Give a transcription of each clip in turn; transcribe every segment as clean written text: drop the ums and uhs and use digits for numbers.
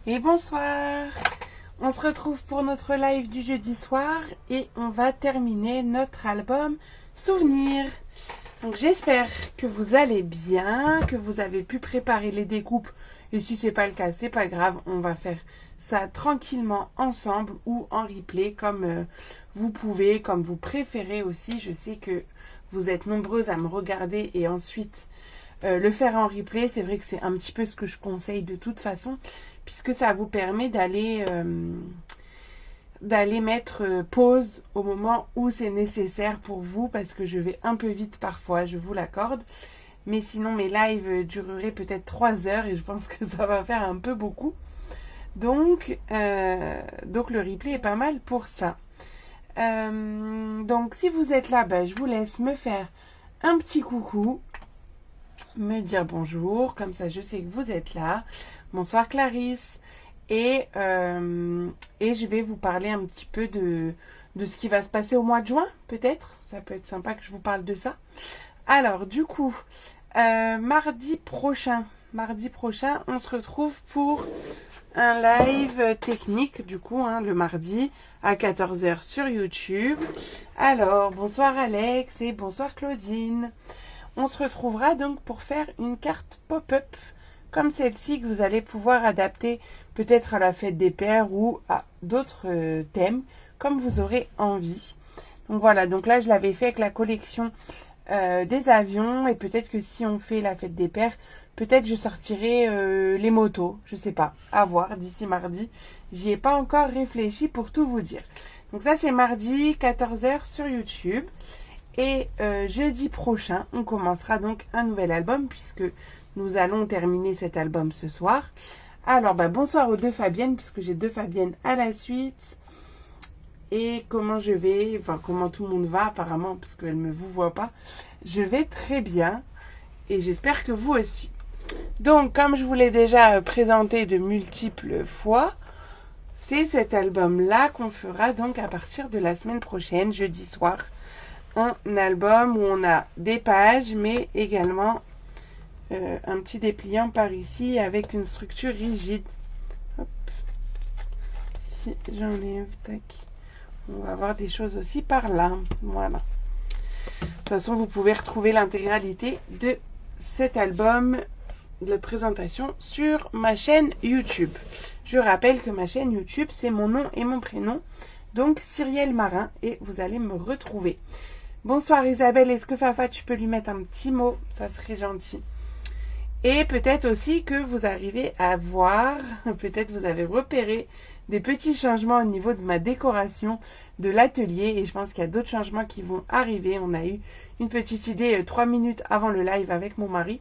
Et bonsoir. On se retrouve pour notre live du jeudi soir et on va terminer notre album Souvenirs. Donc j'espère que vous allez bien, que vous avez pu préparer les découpes. Et si c'est pas le cas, c'est pas grave, on va faire ça tranquillement ensemble ou en replay comme vous pouvez, comme vous préférez aussi. Je sais que vous êtes nombreuses à me regarder et ensuite le faire en replay. C'est vrai que c'est un petit peu ce que je conseille de toute façon, puisque ça vous permet d'aller mettre pause au moment où c'est nécessaire pour vous, parce que je vais un peu vite parfois, je vous l'accorde. Mais sinon, mes lives dureraient peut-être 3 heures et je pense que ça va faire un peu beaucoup. Donc le replay est pas mal pour ça. Donc, si vous êtes là, je vous laisse me faire un petit coucou, me dire bonjour, comme ça je sais que vous êtes là. Bonsoir Clarisse. Et je vais vous parler un petit peu de ce qui va se passer au mois de juin, peut-être. Ça peut être sympa que je vous parle de ça. Alors, du coup, mardi prochain, on se retrouve pour un live technique, du coup, le mardi à 14 h sur YouTube. Alors, bonsoir Alex et bonsoir Claudine. On se retrouvera donc pour faire une carte pop-up comme celle-ci que vous allez pouvoir adapter peut-être à la fête des pères ou à d'autres thèmes comme vous aurez envie. Donc voilà, donc là je l'avais fait avec la collection des avions et peut-être que si on fait la fête des pères, peut-être je sortirai les motos, je sais pas, à voir d'ici mardi. J'y ai pas encore réfléchi pour tout vous dire. Donc ça c'est mardi 14 h sur YouTube. Et jeudi prochain, on commencera donc un nouvel album puisque nous allons terminer cet album ce soir. Alors, bonsoir aux deux Fabiennes, puisque j'ai deux Fabiennes à la suite. Et comment je vais, enfin comment tout le monde va apparemment, parce qu'elle ne me vous voit pas. Je vais très bien et j'espère que vous aussi. Donc, comme je vous l'ai déjà présenté de multiples fois, c'est cet album-là qu'on fera donc à partir de la semaine prochaine, jeudi soir. Un album où on a des pages, mais également un petit dépliant par ici avec une structure rigide. Hop. Si j'enlève, tac. On va avoir des choses aussi par là. Voilà. De toute façon, vous pouvez retrouver l'intégralité de cet album de présentation sur ma chaîne YouTube. Je rappelle que ma chaîne YouTube, c'est mon nom et mon prénom. Donc, Cyrielle Marin, et vous allez me retrouver. Bonsoir Isabelle, est-ce que Fafa, tu peux lui mettre un petit mot? Ça serait gentil. Et peut-être aussi que vous arrivez à voir, peut-être vous avez repéré des petits changements au niveau de ma décoration de l'atelier. Et je pense qu'il y a d'autres changements qui vont arriver. On a eu une petite idée 3 minutes avant le live avec mon mari.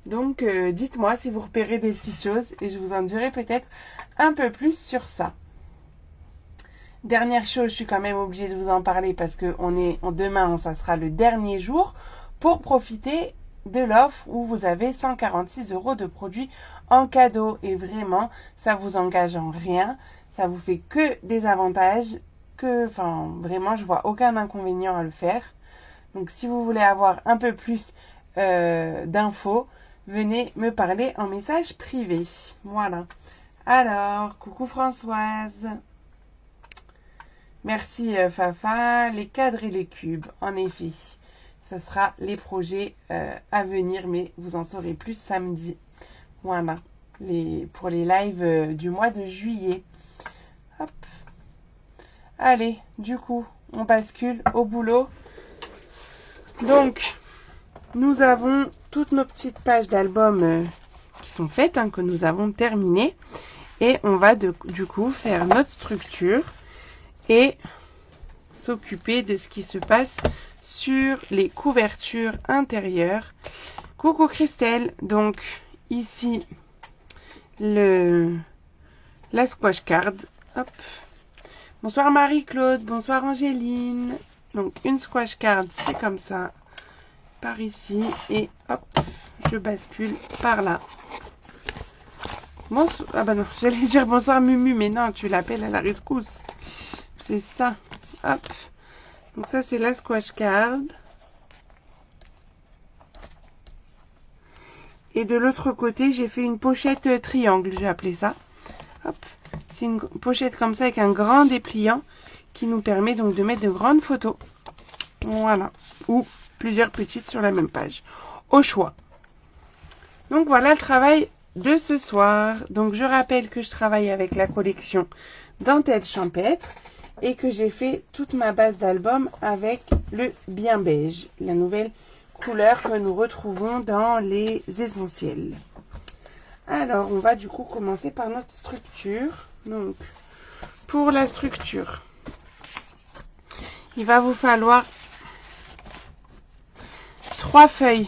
Donc dites-moi si vous repérez des petites choses et je vous en dirai peut-être un peu plus sur ça. Dernière chose, je suis quand même obligée de vous en parler parce que demain, ça sera le dernier jour pour profiter de l'offre où vous avez 146 € de produits en cadeau. Et vraiment, ça vous engage en rien. Ça vous fait que des avantages. Vraiment, je vois aucun inconvénient à le faire. Donc, si vous voulez avoir un peu plus d'infos, venez me parler en message privé. Voilà. Alors, coucou Françoise. Merci Fafa, les cadres et les cubes, en effet. Ce sera les projets à venir, mais vous en saurez plus samedi. Voilà, pour les lives du mois de juillet. Hop. Allez, du coup, on bascule au boulot. Donc, nous avons toutes nos petites pages d'album qui sont faites, que nous avons terminées. Et on va du coup faire notre structure et s'occuper de ce qui se passe sur les couvertures intérieures. Coucou Christelle, donc ici la squash card. Hop. Bonsoir Marie-Claude, bonsoir Angéline. Donc une squash card, c'est comme ça, par ici, et hop, je bascule par là. Bonsoir, ah non, j'allais dire bonsoir Mumu, mais non, tu l'appelles à la rescousse. C'est ça. Hop. Donc ça, c'est la squash card. Et de l'autre côté, j'ai fait une pochette triangle, j'ai appelé ça. Hop, c'est une pochette comme ça avec un grand dépliant qui nous permet donc de mettre de grandes photos. Voilà, ou plusieurs petites sur la même page, au choix. Donc voilà le travail de ce soir. Donc je rappelle que je travaille avec la collection Dentelle Champêtre et que j'ai fait toute ma base d'album avec le bien beige, la nouvelle couleur que nous retrouvons dans les essentiels. Alors on va du coup commencer par notre structure. Donc pour la structure, il va vous falloir 3 feuilles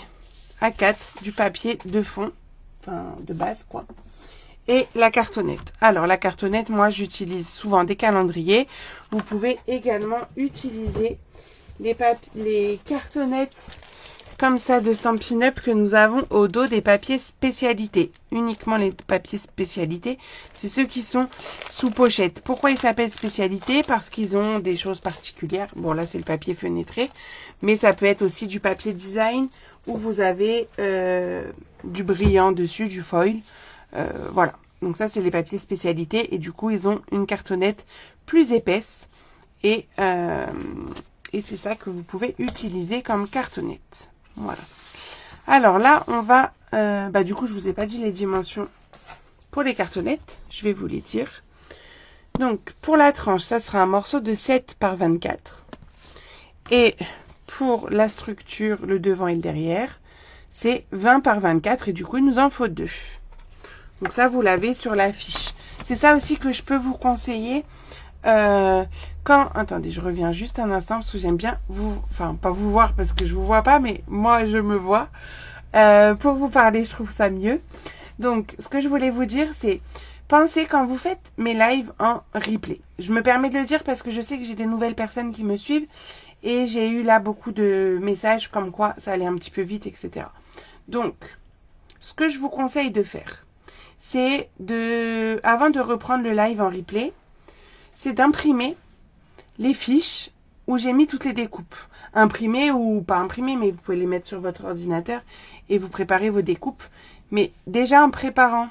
A4 du papier de fond, enfin de base quoi, et la cartonnette. Alors la cartonnette, moi j'utilise souvent des calendriers. Vous pouvez également utiliser les cartonnettes comme ça de Stampin' Up que nous avons au dos des papiers spécialités. Uniquement les papiers spécialités, c'est ceux qui sont sous pochette. Pourquoi ils s'appellent spécialités? Parce qu'ils ont des choses particulières. Bon là c'est le papier fenêtré, mais ça peut être aussi du papier design où vous avez du brillant dessus, du foil. Voilà, donc ça c'est les papiers spécialités et du coup ils ont une cartonnette plus épaisse et c'est ça que vous pouvez utiliser comme cartonnette. Voilà. Alors là on va, du coup je vous ai pas dit les dimensions pour les cartonnettes, je vais vous les dire. Donc pour la tranche ça sera un morceau de 7 par 24 et pour la structure, le devant et le derrière, c'est 20 par 24 et du coup il nous en faut 2. Donc ça, vous l'avez sur la fiche. C'est ça aussi que je peux vous conseiller quand... Attendez, je reviens juste un instant parce que j'aime bien vous... Enfin, pas vous voir parce que je vous vois pas, mais moi, je me vois. Pour vous parler, je trouve ça mieux. Donc, ce que je voulais vous dire, c'est... Pensez quand vous faites mes lives en replay. Je me permets de le dire parce que je sais que j'ai des nouvelles personnes qui me suivent. Et j'ai eu là beaucoup de messages comme quoi ça allait un petit peu vite, etc. Donc, ce que je vous conseille de faire, c'est avant de reprendre le live en replay, c'est d'imprimer les fiches où j'ai mis toutes les découpes. Imprimées ou pas imprimées, mais vous pouvez les mettre sur votre ordinateur et vous préparez vos découpes. Mais déjà en préparant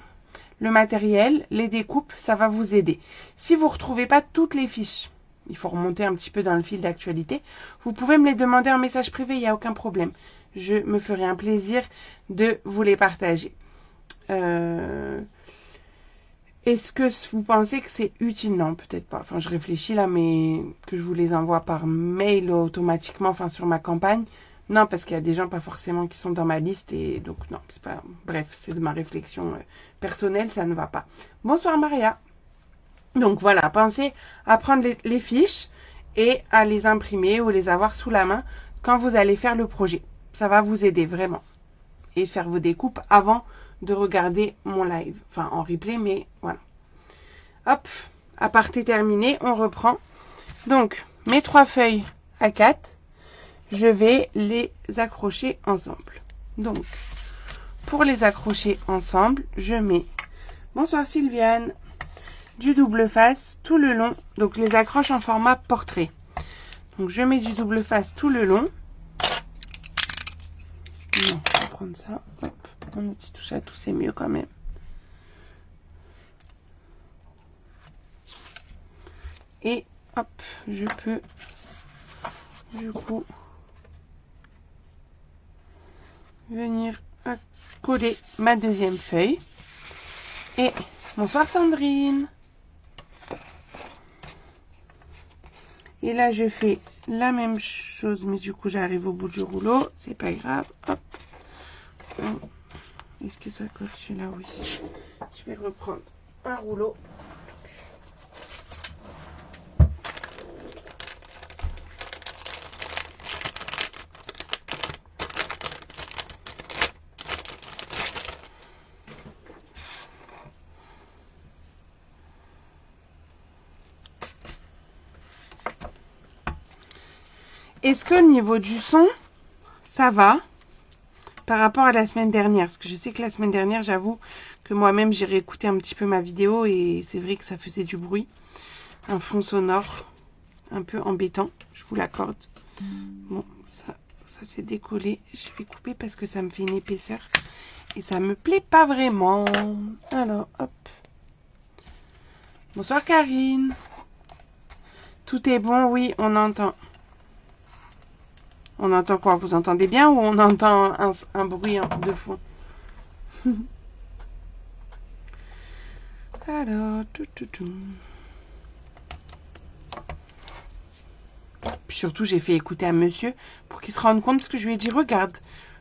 le matériel, les découpes, ça va vous aider. Si vous ne retrouvez pas toutes les fiches, il faut remonter un petit peu dans le fil d'actualité, vous pouvez me les demander en message privé, il n'y a aucun problème. Je me ferai un plaisir de vous les partager. Est-ce que vous pensez que c'est utile? Non, peut-être pas. Enfin, je réfléchis là, mais que je vous les envoie par mail automatiquement, enfin sur ma campagne. Non, parce qu'il y a des gens pas forcément qui sont dans ma liste et donc non, c'est pas. Bref, c'est de ma réflexion personnelle, ça ne va pas. Bonsoir Maria. Donc voilà, pensez à prendre les fiches et à les imprimer ou les avoir sous la main quand vous allez faire le projet. Ça va vous aider vraiment. Et faire vos découpes avant de regarder mon live. Enfin, en replay, mais voilà. Hop, aparté terminé, on reprend. Donc, mes 3 feuilles A4, je vais les accrocher ensemble. Donc, pour les accrocher ensemble, je mets, bonsoir Sylviane, du double face tout le long. Donc, je les accroche en format portrait. Donc, je mets du double face tout le long. Non, on va prendre ça. Hop, un petit touche à tout, c'est mieux quand même. Et hop, je peux du coup venir coller ma deuxième feuille. Et bonsoir Sandrine. Et là, je fais la même chose, mais du coup, j'arrive au bout du rouleau. C'est pas grave. Hop. Est-ce que ça colle celui-là? Oui. Je vais reprendre un rouleau. Est-ce que au niveau du son, ça va par rapport à la semaine dernière? Parce que je sais que la semaine dernière, j'avoue que moi-même, j'ai réécouté un petit peu ma vidéo et c'est vrai que ça faisait du bruit. Un fond sonore un peu embêtant, je vous l'accorde. Bon, ça s'est décollé. Je vais couper parce que ça me fait une épaisseur et ça me plaît pas vraiment. Alors, hop. Bonsoir Karine. Tout est bon, oui, on entend. On entend quoi? Vous entendez bien ou on entend un bruit de fond? Alors, tout. Puis surtout, j'ai fait écouter à monsieur pour qu'il se rende compte, parce que je lui ai dit, regarde,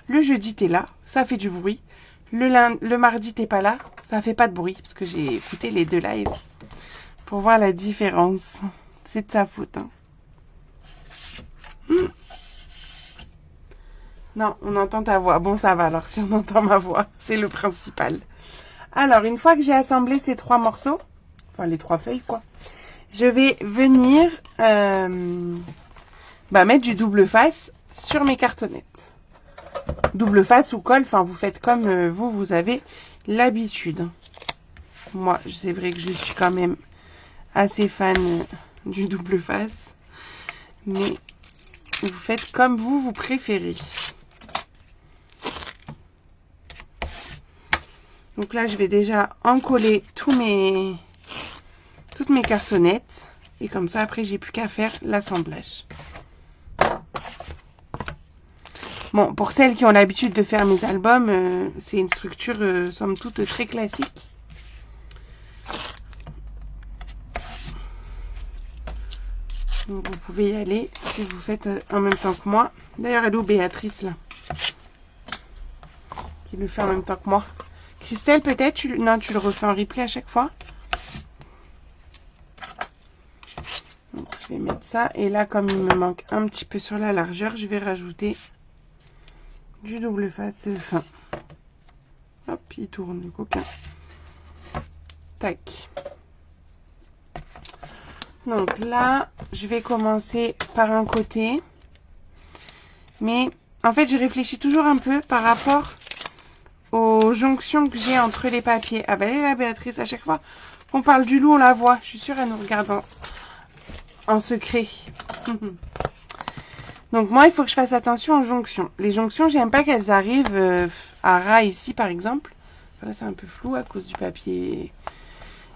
le jeudi, t'es là, ça fait du bruit. Le mardi, t'es pas là, ça fait pas de bruit, parce que j'ai écouté les deux lives pour voir la différence. C'est de sa faute, hein. Non, on entend ta voix. Bon, ça va alors, si on entend ma voix, c'est le principal. Alors, une fois que j'ai assemblé ces 3 morceaux, enfin les 3 feuilles, quoi, je vais venir mettre du double face sur mes cartonnettes. Double face ou colle, enfin vous faites comme vous avez l'habitude. Moi, c'est vrai que je suis quand même assez fan du double face, mais vous faites comme vous préférez. Donc là, je vais déjà en coller toutes mes cartonnettes. Et comme ça, après, j'ai plus qu'à faire l'assemblage. Bon, pour celles qui ont l'habitude de faire mes albums, c'est une structure, somme toute, très classique. Donc, vous pouvez y aller si vous faites en même temps que moi. D'ailleurs, elle est où Béatrice, là? Qui le fait en même temps que moi. Christelle, peut-être? Non, tu le refais en replay à chaque fois. Donc, je vais mettre ça. Et là, comme il me manque un petit peu sur la largeur, je vais rajouter du double face fin. Hop, il tourne le coquin. Tac. Donc là, je vais commencer par un côté. Mais en fait, je réfléchis toujours un peu par rapport aux jonctions que j'ai entre les papiers. Ah ben, elle est là, Béatrice. À chaque fois qu'on parle du loup, on la voit. Je suis sûre, elle nous regarde en secret. Donc moi, il faut que je fasse attention aux jonctions. Les jonctions, j'aime pas qu'elles arrivent à ras ici, par exemple. Là, c'est un peu flou à cause du papier.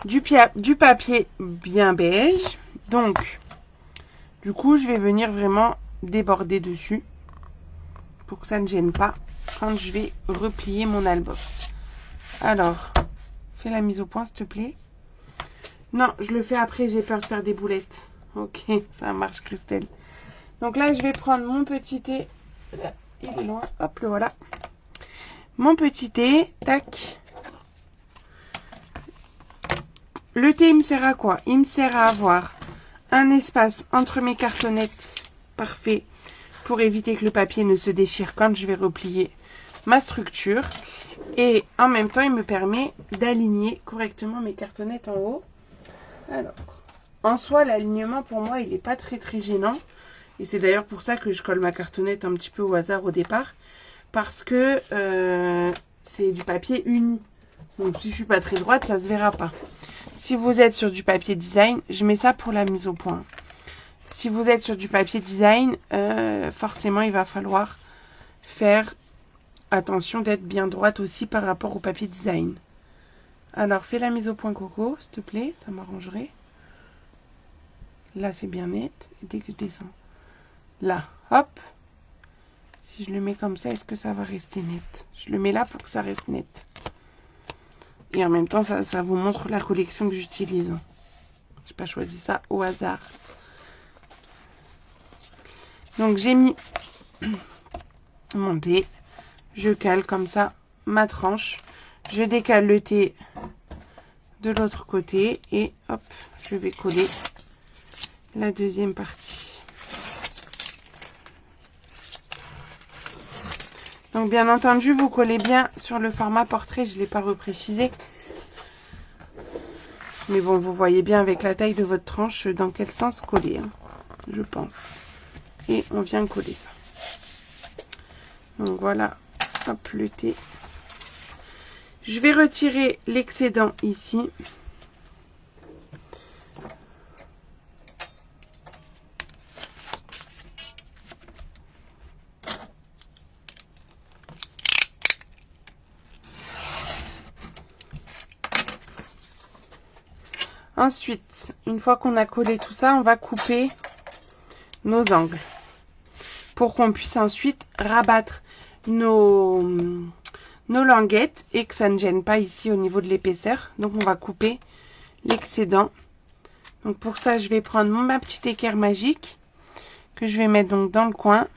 Du papier bien beige. Donc, du coup, je vais venir vraiment déborder dessus pour que ça ne gêne pas quand je vais replier mon album. Alors, fais la mise au point, s'il te plaît. Non, je le fais après, j'ai peur de faire des boulettes. Ok, ça marche, Christelle. Donc là, je vais prendre mon petit thé. Il est loin. Hop, le voilà. Mon petit thé. Tac. Le thé, il me sert à quoi? Il me sert à avoir un espace entre mes cartonnettes parfait pour éviter que le papier ne se déchire quand je vais replier ma structure. Et en même temps, il me permet d'aligner correctement mes cartonnettes en haut. Alors, en soi, l'alignement pour moi, il n'est pas très gênant. Et c'est d'ailleurs pour ça que je colle ma cartonnette un petit peu au hasard au départ. Parce que c'est du papier uni. Donc si je suis pas très droite, ça se verra pas. Si vous êtes sur du papier design, je mets ça pour la mise au point. Si vous êtes sur du papier design, forcément il va falloir faire attention d'être bien droite aussi par rapport au papier design. Alors fais la mise au point Coco, s'il te plaît, ça m'arrangerait. Là c'est bien net. Et dès que je descends, là, hop. Si je le mets comme ça, est-ce que ça va rester net? Je le mets là pour que ça reste net. Et en même temps, ça vous montre la collection que j'utilise. Je n'ai pas choisi ça au hasard. Donc j'ai mis mon thé. Je cale comme ça ma tranche. Je décale le thé de l'autre côté. Et hop, je vais coller la deuxième partie. Donc bien entendu, vous collez bien sur le format portrait. Je ne l'ai pas reprécisé. Mais bon, vous voyez bien avec la taille de votre tranche dans quel sens coller, hein, je pense. Et on vient coller ça. Donc voilà, hop, le thé. Je vais retirer l'excédent ici. Ensuite, une fois qu'on a collé tout ça, on va couper nos angles pour qu'on puisse ensuite rabattre nos languettes et que ça ne gêne pas ici au niveau de l'épaisseur. Donc on va couper l'excédent. Donc pour ça, je vais prendre ma petite équerre magique que je vais mettre donc dans le coin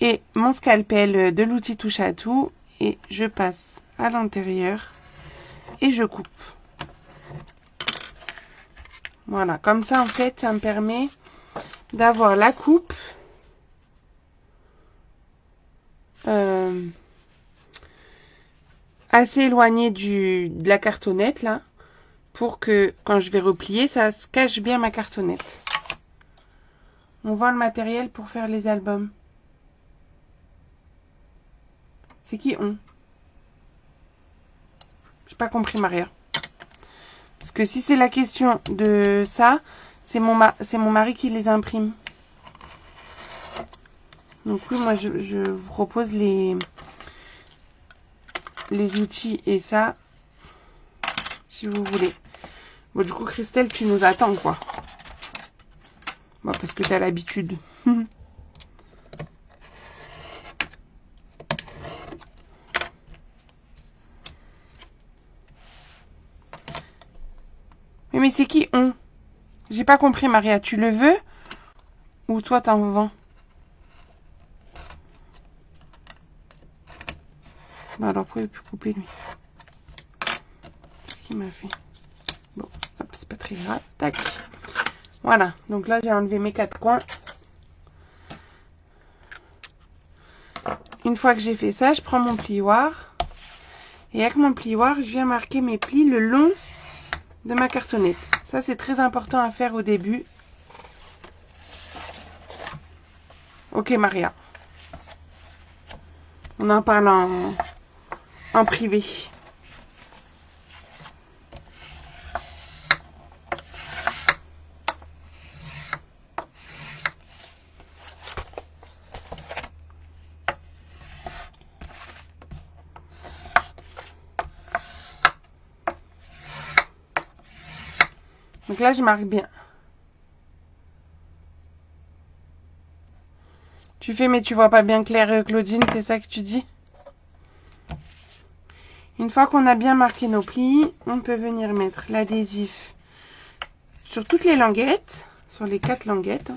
et mon scalpel de l'outil touche à tout et je passe à l'intérieur et je coupe. Voilà, comme ça en fait, ça me permet d'avoir la coupe assez éloignée de la cartonnette là, pour que quand je vais replier, ça se cache bien ma cartonnette. On vend le matériel pour faire les albums. C'est qui on? J'ai pas compris, Maria. Parce que si c'est la question de ça, c'est mon mari qui les imprime. Donc oui, moi je vous propose les outils et ça, si vous voulez. Bon, du coup, Christelle, tu nous attends, quoi. Bon, parce que tu as l'habitude. Mais c'est qui on? J'ai pas compris, Maria. Tu le veux? Ou toi, t'en vends? Bon, alors, pourquoi il peut plus couper, lui? Qu'est-ce qu'il m'a fait? Bon, hop, c'est pas très grave. Tac. Voilà. Donc là, j'ai enlevé mes 4 coins. Une fois que j'ai fait ça, je prends mon plioir. Et avec mon plioir, je viens marquer mes plis le long de ma cartonnette. Ça, c'est très important à faire au début. Ok, Maria. On en parle en privé. Donc là, je marque bien. Tu fais, mais tu vois pas bien clair, Claudine, c'est ça que tu dis? Une fois qu'on a bien marqué nos plis, on peut venir mettre l'adhésif sur toutes les languettes, sur les 4 languettes.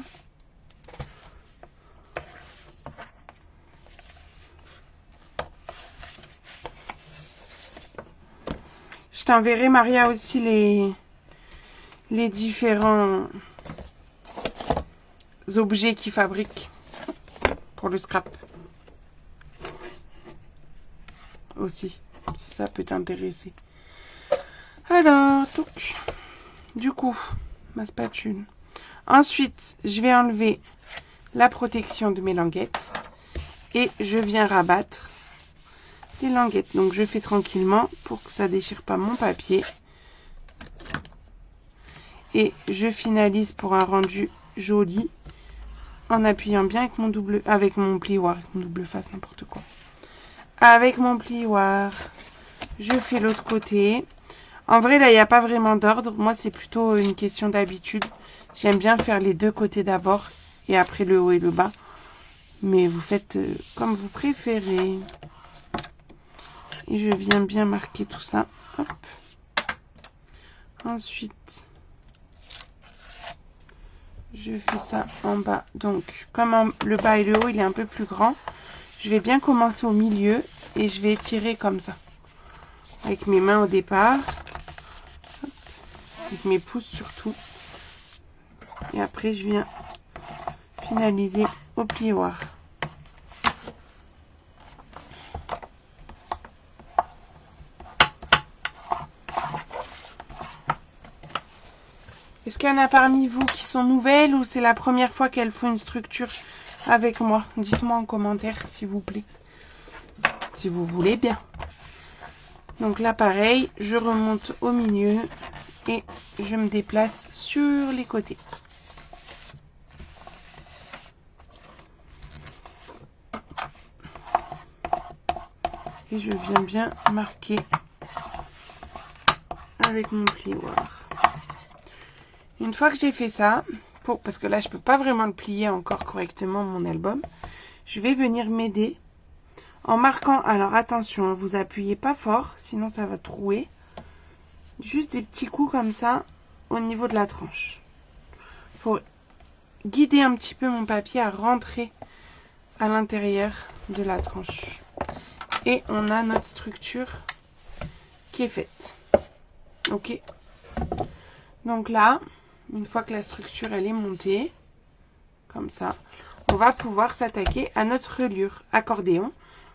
Je t'enverrai, Maria, aussi les différents objets qu'ils fabriquent pour le scrap. Aussi, si ça peut t'intéresser. Alors, du coup, ma spatule. Ensuite, je vais enlever la protection de mes languettes et je viens rabattre les languettes. Donc, je fais tranquillement pour que ça déchire pas mon papier. Et je finalise pour un rendu joli en appuyant bien avec mon plioir, avec mon double face, n'importe quoi. Avec mon plioir, je fais l'autre côté. En vrai, là, il n'y a pas vraiment d'ordre. Moi, c'est plutôt une question d'habitude. J'aime bien faire les deux côtés d'abord et après le haut et le bas. Mais vous faites comme vous préférez. Et je viens bien marquer tout ça. Hop. Ensuite, je fais ça en bas. Donc, comme le bas et le haut, il est un peu plus grand, je vais bien commencer au milieu et je vais étirer comme ça. Avec mes mains au départ. Hop. Avec mes pouces surtout. Et après, je viens finaliser au plioir. Est-ce qu'il y en a parmi vous qui sont nouvelles ou c'est la première fois qu'elles font une structure avec moi? Dites-moi en commentaire s'il vous plaît. Si vous voulez bien. Donc là pareil, je remonte au milieu et je me déplace sur les côtés. Et je viens bien marquer avec mon plioir. Une fois que j'ai fait ça, parce que là je peux pas vraiment le plier encore correctement mon album, je vais venir m'aider en marquant, alors attention, vous appuyez pas fort, sinon ça va trouer. Juste des petits coups comme ça au niveau de la tranche. Pour guider un petit peu mon papier à rentrer à l'intérieur de la tranche. Et on a notre structure qui est faite. Ok. Donc là, une fois que la structure elle est montée, comme ça, on va pouvoir s'attaquer à notre reliure accordéon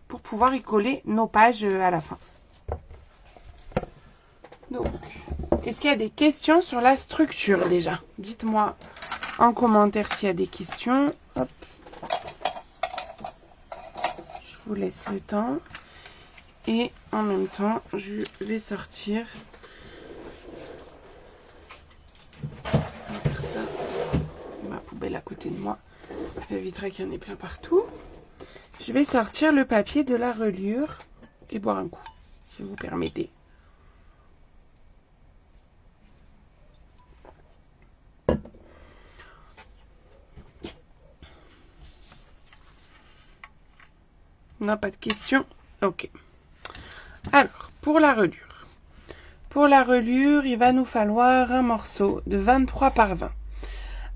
pour pouvoir y coller nos pages à la fin. Donc, est-ce qu'il y a des questions sur la structure déjà? Dites-moi en commentaire s'il y a des questions. Hop. Je vous laisse le temps. Et en même temps, je vais sortir. Je vais faire ça. Ma poubelle à côté de moi. Ça évitera qu'il y en ait plein partout. Je vais sortir le papier de la reliure et boire un coup, si vous permettez. On n'a pas de questions? Ok. Alors, pour la reliure. Pour la reliure, il va nous falloir un morceau de 23 par 20.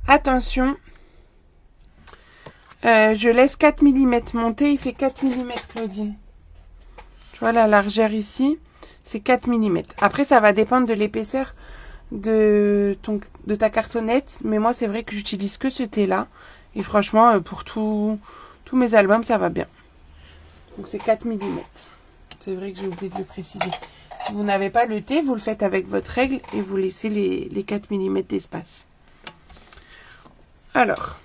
Attention, je laisse 4 mm monter, il fait 4 mm, Claudine. Tu vois la largeur ici, c'est 4 mm. Après, ça va dépendre de l'épaisseur de ta cartonnette, mais moi, c'est vrai que j'utilise que ce thé-là. Et franchement, pour tous mes albums, ça va bien. Donc, c'est 4 mm. C'est vrai que j'ai oublié de le préciser. Si vous n'avez pas le thé, vous le faites avec votre règle et vous laissez les 4 mm d'espace. Alors,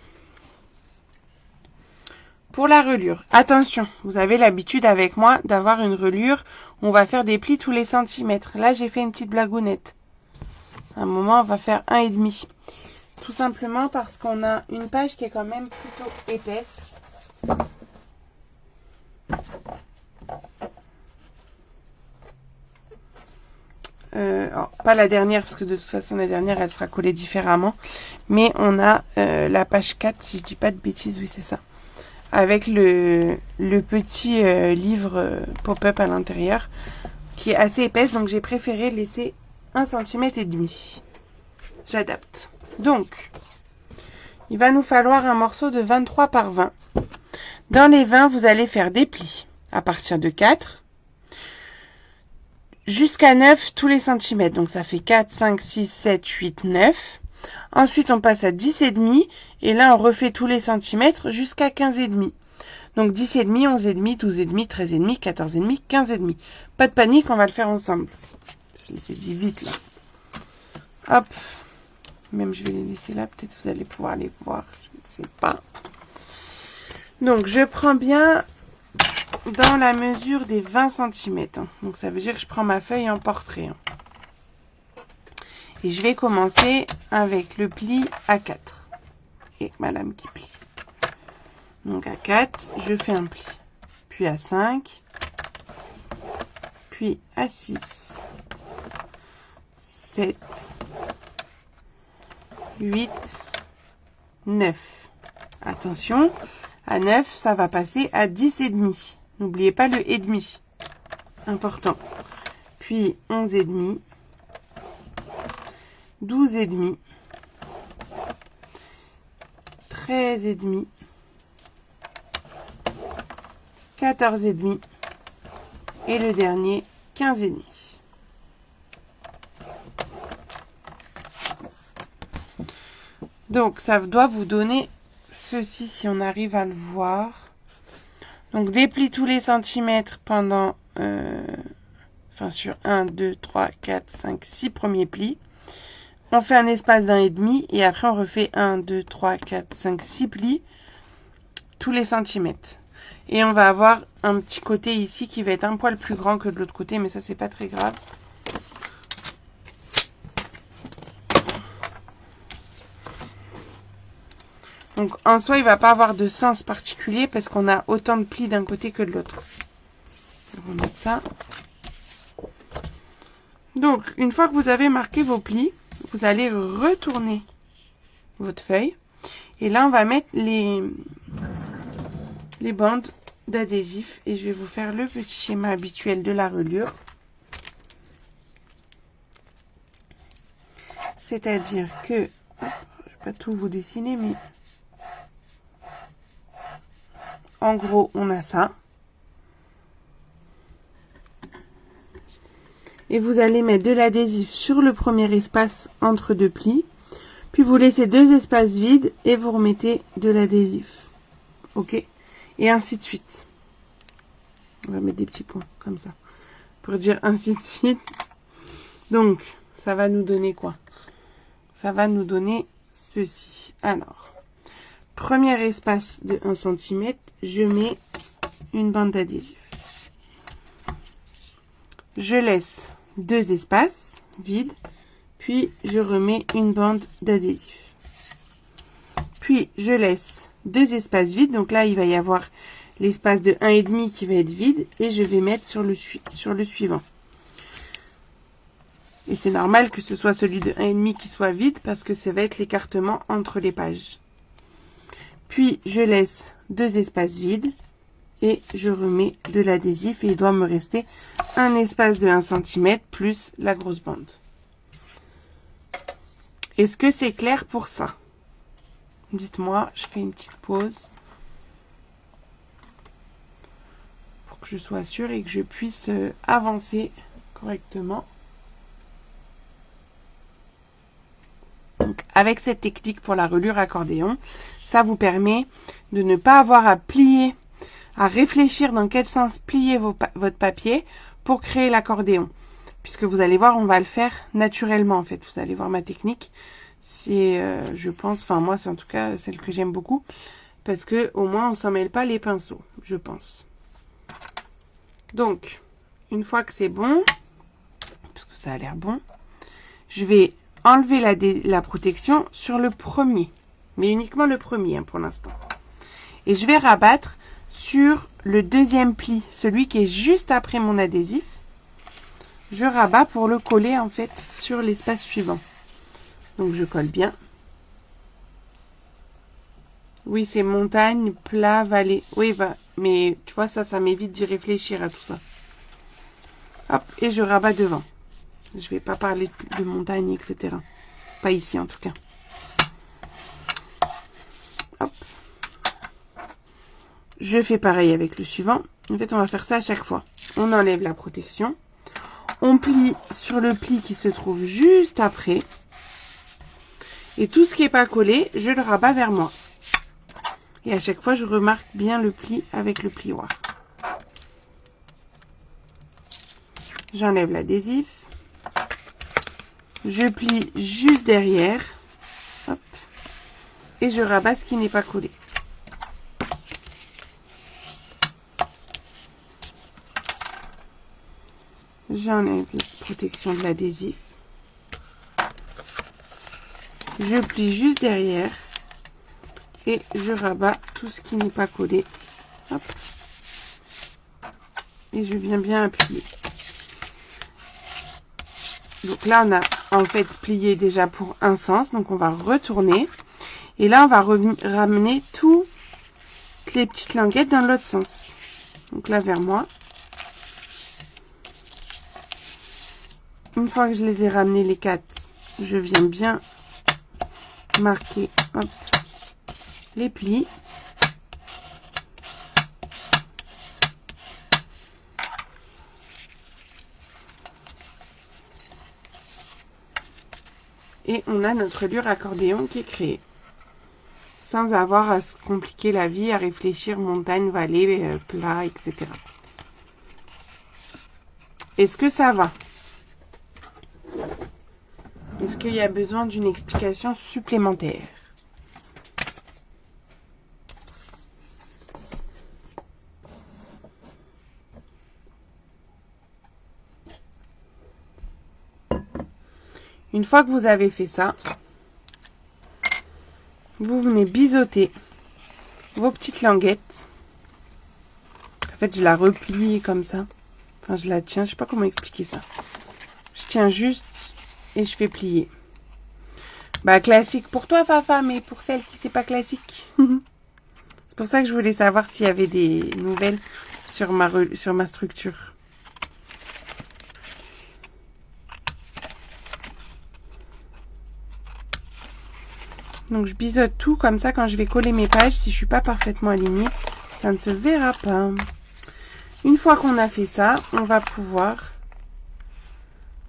pour la reliure, attention, vous avez l'habitude avec moi d'avoir une reliure où on va faire des plis tous les centimètres. Là, j'ai fait une petite blagounette. À un moment, on va faire 1,5. Tout simplement parce qu'on a une page qui est quand même plutôt épaisse. Alors, pas la dernière, parce que de toute façon, la dernière, elle sera collée différemment. Mais on a la page 4, si je dis pas de bêtises, oui, c'est ça. Avec le petit livre pop-up à l'intérieur, qui est assez épaisse. Donc, j'ai préféré laisser 1,5 cm. J'adapte. Donc, il va nous falloir un morceau de 23 par 20. Dans les 20, vous allez faire des plis à partir de 4. Jusqu'à 9 tous les centimètres. Donc ça fait 4, 5, 6, 7, 8, 9. Ensuite, on passe à 10,5. Et là, on refait tous les centimètres jusqu'à 15,5. Donc 10,5, 11,5, 12,5, 13,5, 14,5, 15,5. Pas de panique, on va le faire ensemble. Je les ai dit vite là. Hop. Même je vais les laisser là. Peut-être vous allez pouvoir les voir. Je ne sais pas. Donc je prends bien dans la mesure des 20 cm. Donc ça veut dire que je prends ma feuille en portrait. Et je vais commencer avec le pli à 4. Et ma lame qui plie. Donc à 4, je fais un pli. Puis à 5. Puis à 6. 7. 8. 9. Attention, à 9, ça va passer à 10,5. N'oubliez pas le et demi. Important. Puis 11,5. 12,5. 13,5. 14,5. Et le dernier, 15,5. Donc, ça doit vous donner ceci si on arrive à le voir. Donc, des plis tous les centimètres pendant, sur 1, 2, 3, 4, 5, 6 premiers plis. On fait un espace d'1,5 et après on refait 1, 2, 3, 4, 5, 6 plis tous les centimètres. Et on va avoir un petit côté ici qui va être un poil plus grand que de l'autre côté, mais ça c'est pas très grave. Donc en soi il va pas avoir de sens particulier parce qu'on a autant de plis d'un côté que de l'autre. On va mettre ça. Donc une fois que vous avez marqué vos plis, vous allez retourner votre feuille. Et là, on va mettre les bandes d'adhésif. Et je vais vous faire le petit schéma habituel de la reliure. C'est-à-dire que, hop, je ne vais pas tout vous dessiner, mais en gros, on a ça. Et vous allez mettre de l'adhésif sur le premier espace entre deux plis. Puis vous laissez deux espaces vides et vous remettez de l'adhésif. Ok? Et ainsi de suite. On va mettre des petits points comme ça. Pour dire ainsi de suite. Donc, ça va nous donner quoi? Ça va nous donner ceci. Alors, premier espace de 1 cm, je mets une bande d'adhésif. Je laisse deux espaces vides, puis je remets une bande d'adhésif. Puis je laisse deux espaces vides, donc là il va y avoir l'espace de 1,5 qui va être vide, et je vais mettre sur le suivant. Et c'est normal que ce soit celui de 1,5 qui soit vide, parce que ça va être l'écartement entre les pages. Puis je laisse deux espaces vides, et je remets de l'adhésif, et il doit me rester un espace de 1 cm plus la grosse bande. Est-ce que c'est clair pour ça? Dites-moi, je fais une petite pause pour que je sois sûre et que je puisse avancer correctement. Donc, avec cette technique pour la reliure accordéon, ça vous permet de ne pas avoir à plier, à réfléchir dans quel sens plier votre papier pour créer l'accordéon. Puisque vous allez voir, on va le faire naturellement en fait. Vous allez voir ma technique. C'est, je pense, enfin moi c'est en tout cas celle que j'aime beaucoup. Parce que au moins on s'en mêle pas les pinceaux, je pense. Donc, une fois que c'est bon, parce que ça a l'air bon, je vais enlever la protection sur le premier. Mais uniquement le premier hein, pour l'instant. Et je vais rabattre sur le deuxième pli, celui qui est juste après mon adhésif. Je rabats pour le coller en fait sur l'espace suivant. Donc je colle bien. Oui, c'est montagne, plat, vallée. Oui, mais tu vois, ça m'évite d'y réfléchir à tout ça. Hop, et je rabats devant. Je vais pas parler de montagne, etc. Pas ici en tout cas. Hop. Je fais pareil avec le suivant. En fait, on va faire ça à chaque fois. On enlève la protection. On plie sur le pli qui se trouve juste après. Et tout ce qui n'est pas collé, je le rabats vers moi. Et à chaque fois, je remarque bien le pli avec le plioir. J'enlève l'adhésif. Je plie juste derrière. Hop. Et je rabats ce qui n'est pas collé. J'enlève la protection de l'adhésif. Je plie juste derrière. Et je rabats tout ce qui n'est pas collé. Hop. Et je viens bien appuyer. Donc là, on a en fait plié déjà pour un sens. Donc on va retourner. Et là, on va ramener toutes les petites languettes dans l'autre sens. Donc là, vers moi. Une fois que je les ai ramenées les 4, je viens bien marquer hop, les plis. Et on a notre reliure accordéon qui est créée. Sans avoir à se compliquer la vie, à réfléchir montagne, vallée, plat, etc. Est-ce que ça va? Est-ce qu'il y a besoin d'une explication supplémentaire? Une fois que vous avez fait ça, vous venez biseauter vos petites languettes. En fait, je la replie comme ça. Enfin, je la tiens, je sais pas comment expliquer ça. Je tiens juste et je fais plier. Bah, classique pour toi, Fafa, mais pour celle qui c'est pas classique. C'est pour ça que je voulais savoir s'il y avait des nouvelles sur ma structure. Donc je biseaute tout comme ça quand je vais coller mes pages. Si je suis pas parfaitement alignée, ça ne se verra pas. Une fois qu'on a fait ça, on va pouvoir...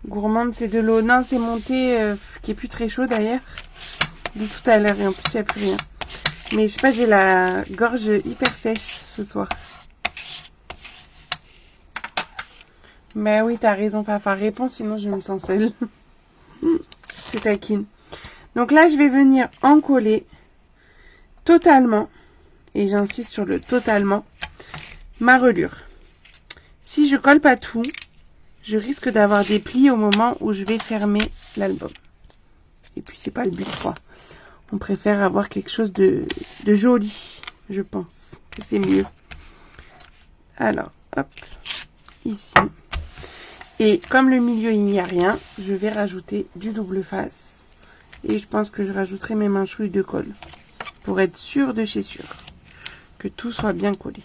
Gourmande, c'est de l'eau. Non, c'est monté, qui est plus très chaud d'ailleurs. De tout à l'heure et en plus il n'y a plus rien. Mais je sais pas, j'ai la gorge hyper sèche ce soir. Mais oui, t'as raison, Fafa. Réponds, sinon je me sens seule. C'est taquine. Donc là, je vais venir en coller totalement, et j'insiste sur le totalement, ma reliure. Si je colle pas tout, je risque d'avoir des plis au moment où je vais fermer l'album. Et puis, c'est pas le but, quoi. On préfère avoir quelque chose de joli, je pense. Que c'est mieux. Alors, hop, ici. Et comme le milieu, il n'y a rien, je vais rajouter du double face. Et je pense que je rajouterai mes manchouilles de colle. Pour être sûr de chez sûr. Que tout soit bien collé.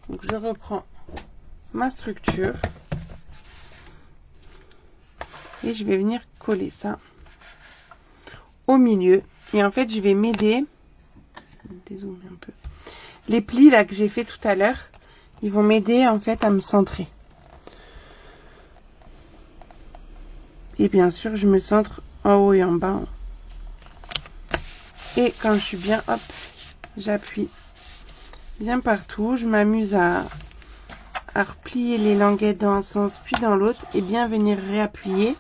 Donc je reprends ma structure. Et je vais venir coller ça au milieu. Et en fait, je vais m'aider. Dézoomer un peu. Les plis là que j'ai fait tout à l'heure, ils vont m'aider en fait à me centrer. Et bien sûr, je me centre en haut et en bas. Et quand je suis bien, hop, j'appuie bien partout. Je m'amuse à replier les languettes dans un sens puis dans l'autre et bien venir réappuyer.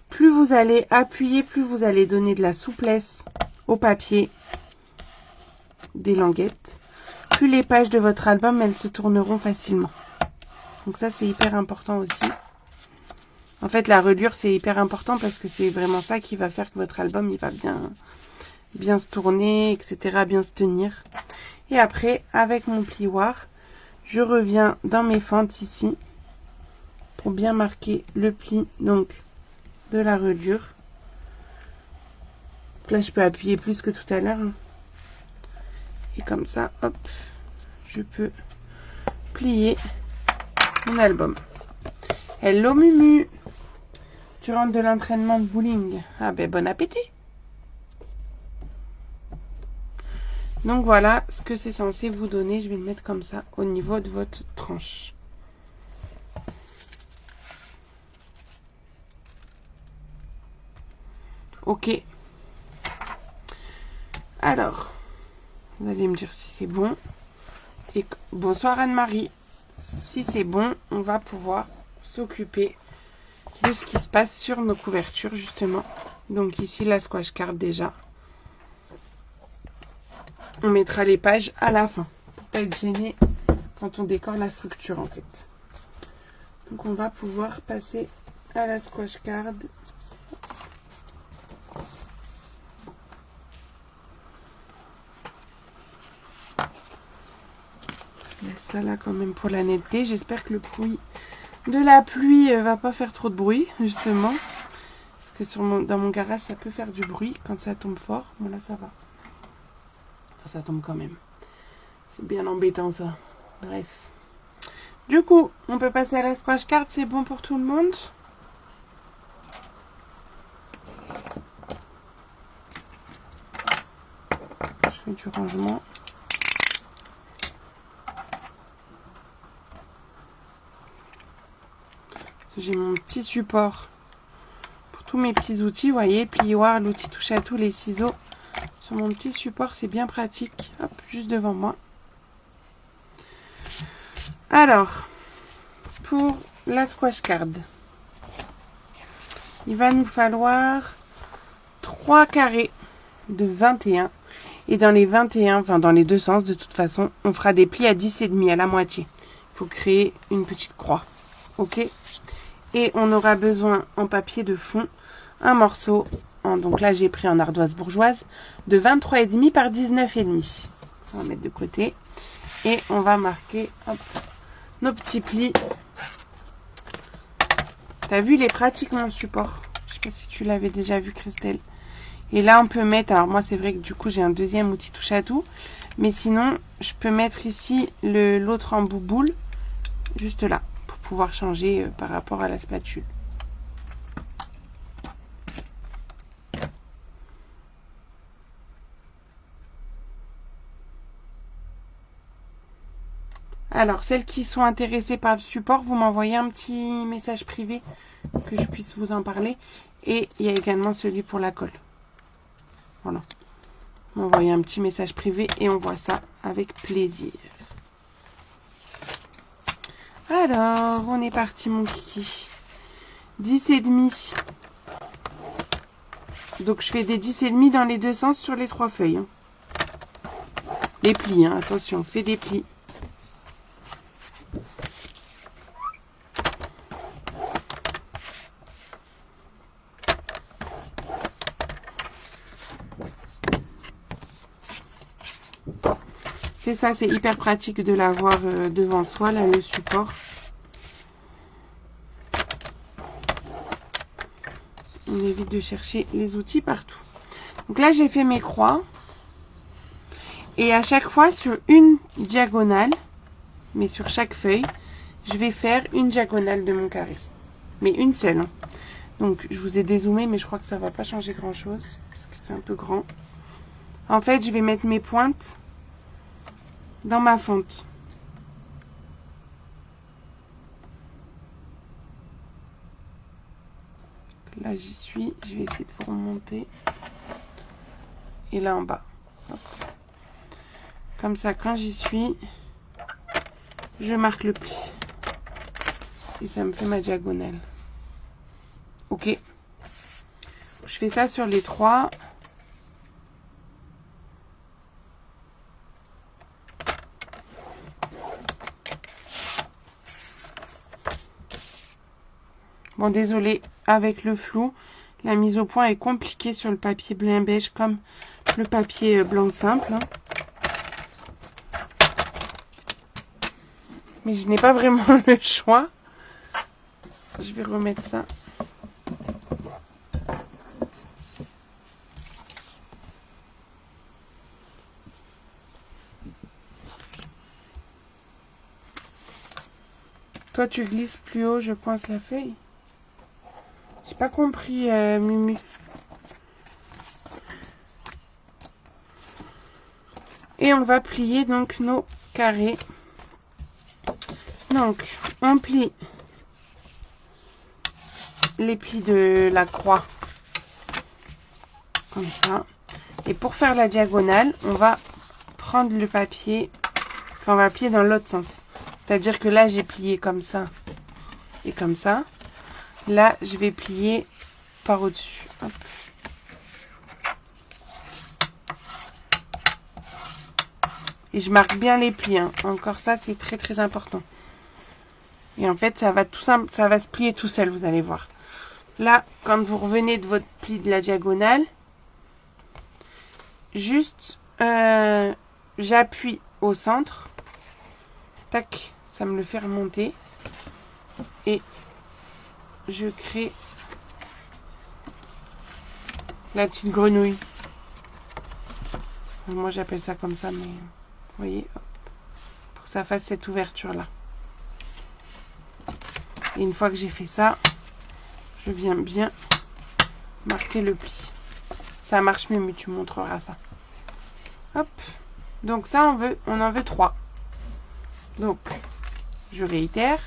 Plus vous allez appuyer, plus vous allez donner de la souplesse au papier des languettes. Plus les pages de votre album, elles se tourneront facilement. Donc ça, c'est hyper important aussi. En fait, la reliure, c'est hyper important parce que c'est vraiment ça qui va faire que votre album, il va bien se tourner, etc., bien se tenir. Et après, avec mon plioir, je reviens dans mes fentes ici pour bien marquer le pli donc de la reliure. Là, je peux appuyer plus que tout à l'heure. Et comme ça, hop, je peux plier mon album. Hello Mumu, tu rentres de l'entraînement de bowling. Ah ben bon appétit. Donc voilà ce que c'est censé vous donner. Je vais le mettre comme ça au niveau de votre tranche. Ok. Alors, vous allez me dire si c'est bon. Et bonsoir Anne-Marie. Si c'est bon, on va pouvoir s'occuper de ce qui se passe sur nos couvertures justement. Donc ici la squash card déjà. On mettra les pages à la fin pour pas être gêné quand on décore la structure en fait. Donc on va pouvoir passer à la squash card. Je laisse ça là quand même pour la netteté. J'espère que le bruit de la pluie va pas faire trop de bruit justement. Parce que dans mon garage ça peut faire du bruit quand ça tombe fort. Bon là ça va. Enfin, ça tombe quand même. C'est bien embêtant ça. Bref. Du coup, on peut passer à la squash card. C'est bon pour tout le monde? Je fais du rangement. J'ai mon petit support pour tous mes petits outils. Vous voyez, plioir, l'outil touche à tous, les ciseaux. Sur mon petit support, c'est bien pratique. Hop, juste devant moi. Alors, pour la squash card, il va nous falloir 3 carrés de 21. Et dans les 21, enfin dans les deux sens, de toute façon, on fera des plis à 10,5 à la moitié. Il faut créer une petite croix. Ok? Et on aura besoin en papier de fond un morceau, donc là j'ai pris en ardoise bourgeoise, de 23,5 par 19,5. Ça on va mettre de côté. Et on va marquer hop, nos petits plis. T'as vu, il est pratique mon support. Je sais pas si tu l'avais déjà vu, Christelle. Et là on peut mettre, alors moi c'est vrai que du coup j'ai un deuxième outil touche à tout. Mais sinon je peux mettre ici l'autre en bouboule, juste là, pour pouvoir changer par rapport à la spatule. Alors, celles qui sont intéressées par le support, vous m'envoyez un petit message privé que je puisse vous en parler. Et il y a également celui pour la colle. Voilà. M'envoyez un petit message privé et on voit ça avec plaisir. Alors, on est parti mon kiki. 10,5. Donc, je fais des 10,5 dans les deux sens sur les 3 feuilles. Les plis, hein, attention, fais des plis. C'est ça, c'est hyper pratique de l'avoir devant soi, là, le support. On évite de chercher les outils partout. Donc là, j'ai fait mes croix. Et à chaque fois, sur une diagonale, mais sur chaque feuille, je vais faire une diagonale de mon carré. Mais une seule. Hein. Donc, je vous ai dézoomé, mais je crois que ça ne va pas changer grand-chose, parce que c'est un peu grand. En fait, je vais mettre mes pointes dans ma fonte. Là, j'y suis. Je vais essayer de vous remonter. Et là, en bas. Hop. Comme ça, quand j'y suis, je marque le pli. Et ça me fait ma diagonale. Ok. Je fais ça sur les 3. Bon, désolé, avec le flou, la mise au point est compliquée sur le papier blanc beige comme le papier blanc simple. Hein. Mais je n'ai pas vraiment le choix. Je vais remettre ça. Toi, tu glisses plus haut, je pense, la feuille. J'ai pas compris, Mimi. Et on va plier donc nos carrés. Donc, on plie les plis de la croix. Comme ça. Et pour faire la diagonale, on va prendre le papier. Enfin, on va plier dans l'autre sens. C'est-à-dire que là, j'ai plié comme ça et comme ça. Là, je vais plier par au-dessus. Et je marque bien les plis. Hein. Encore ça, c'est très très important. Et en fait, ça va se plier tout seul, vous allez voir. Là, quand vous revenez de votre pli de la diagonale, juste, j'appuie au centre. Tac, ça me le fait remonter. Et je crée la petite grenouille. Moi, j'appelle ça comme ça, mais vous voyez, hop, pour que ça fasse cette ouverture-là. Et une fois que j'ai fait ça, je viens bien marquer le pli. Ça marche mieux, mais tu montreras ça. Hop. Donc ça, on en veut 3. Donc, je réitère.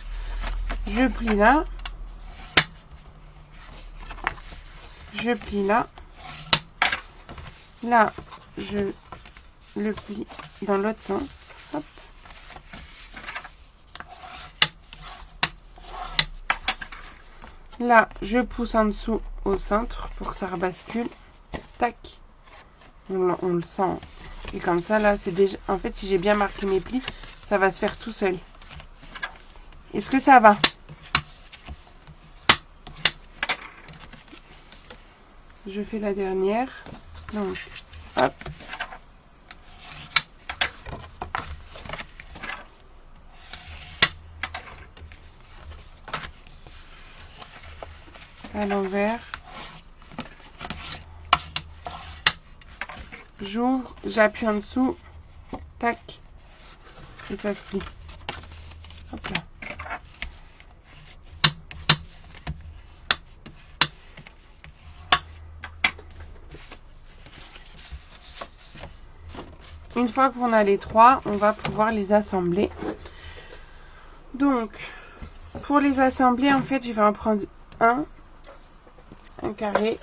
Je plie là. Je plie là. Là, je le plie dans l'autre sens. Hop. Là, je pousse en dessous au centre pour que ça rebascule. Tac. On le sent. Et comme ça, là, c'est déjà... En fait, si j'ai bien marqué mes plis, ça va se faire tout seul. Est-ce que ça va? je fais la dernière. Donc, hop. À l'envers. J'ouvre, j'appuie en dessous. Tac. Et ça se plie. Hop là. Une fois qu'on a les trois, on va pouvoir les assembler. Donc, pour les assembler, en fait, je vais en prendre un carré,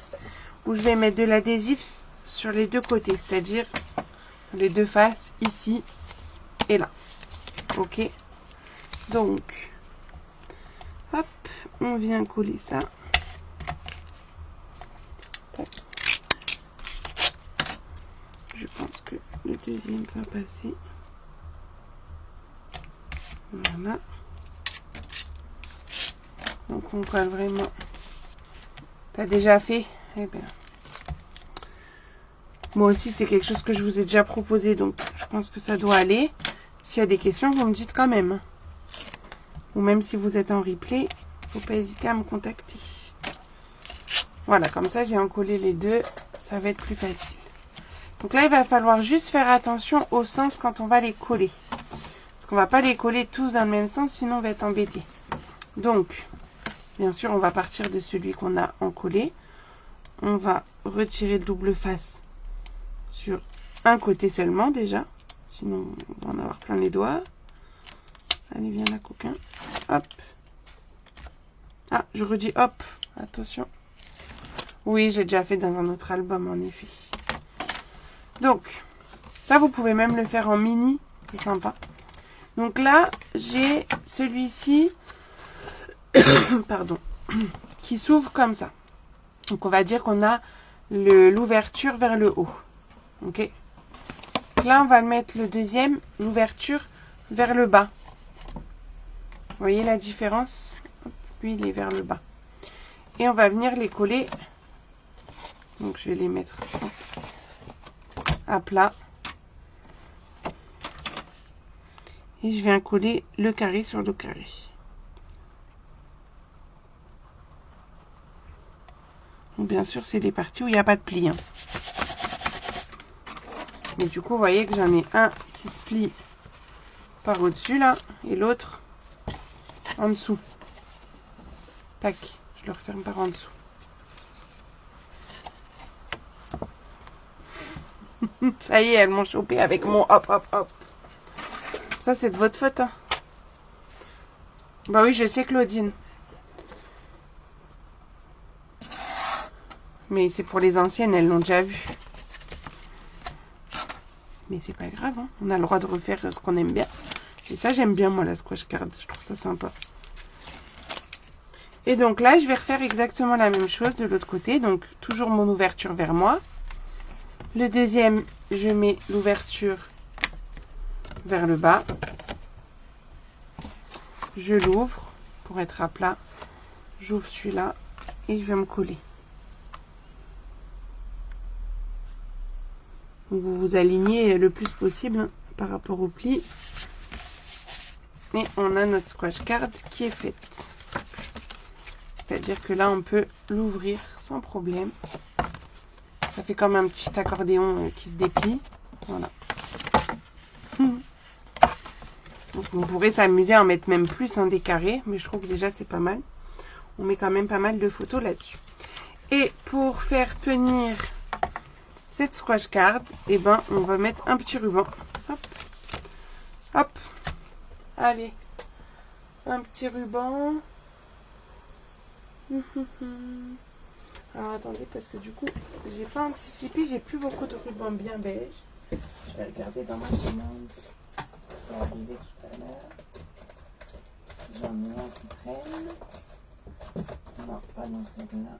où je vais mettre de l'adhésif sur les deux côtés, c'est-à-dire les deux faces, ici et là. Ok. Donc, hop, on vient coller ça. Tac. Je pense que le deuxième va passer. Voilà. Donc on colle vraiment. T'as déjà fait? Eh bien. Moi aussi, c'est quelque chose que je vous ai déjà proposé, donc je pense que ça doit aller. S'il y a des questions, vous me dites quand même. Ou même si vous êtes en replay, faut pas hésiter à me contacter. Voilà, comme ça, j'ai encollé les deux. Ça va être plus facile. Donc là, il va falloir juste faire attention au sens quand on va les coller. Parce qu'on va pas les coller tous dans le même sens, sinon on va être embêté. Donc, bien sûr, on va partir de celui qu'on a encollé. On va retirer le double face sur un côté seulement déjà. Sinon, on va en avoir plein les doigts. Allez, viens là, coquin. Hop. Ah, je redis hop. Attention. Oui, j'ai déjà fait dans un autre album, en effet. Donc, ça, vous pouvez même le faire en mini. C'est sympa. Donc là, j'ai celui-ci, pardon, qui s'ouvre comme ça. Donc, on va dire qu'on a l'ouverture vers le haut. Ok. Là, on va mettre le deuxième, l'ouverture vers le bas. Vous voyez la différence? Lui, il est vers le bas. Et on va venir les coller. Donc, je vais les mettre à plat. Et je viens coller le carré sur le carré. Donc, bien sûr, c'est des parties où il n'y a pas de pli. Hein. Mais du coup, vous voyez que j'en ai un qui se plie par au-dessus, là, et l'autre en dessous. Tac, je le referme par en dessous. Ça y est, elles m'ont chopé avec mon hop, hop, hop. Ça, c'est de votre faute. Hein. Bah oui, je sais, Claudine. Mais c'est pour les anciennes, elles l'ont déjà vu. Mais c'est pas grave, hein. On a le droit de refaire ce qu'on aime bien. Et ça, j'aime bien, moi, la squash card. Je trouve ça sympa. Et donc là, je vais refaire exactement la même chose de l'autre côté. Donc, toujours mon ouverture vers moi. Le deuxième, je mets l'ouverture vers le bas. Je l'ouvre pour être à plat. J'ouvre celui-là et je vais me coller. Donc, vous vous alignez le plus possible hein, par rapport au pli. Et on a notre squash card qui est faite. C'est-à-dire que là, on peut l'ouvrir sans problème. Ça fait comme un petit accordéon qui se déplie. Voilà. Donc, on pourrait s'amuser à en mettre même plus des carrés. Mais je trouve que déjà, c'est pas mal. On met quand même pas mal de photos là-dessus. Et pour faire tenir cette squash card, eh ben, on va mettre un petit ruban. Hop. Hop. Allez. Un petit ruban. Alors attendez, parce que du coup, j'ai pas anticipé, j'ai plus beaucoup de rubans bien beige. Je vais regarder dans ma commande. Ça va arriver tout à l'heure. J'en ai un qui traîne. Non, pas dans celle-là.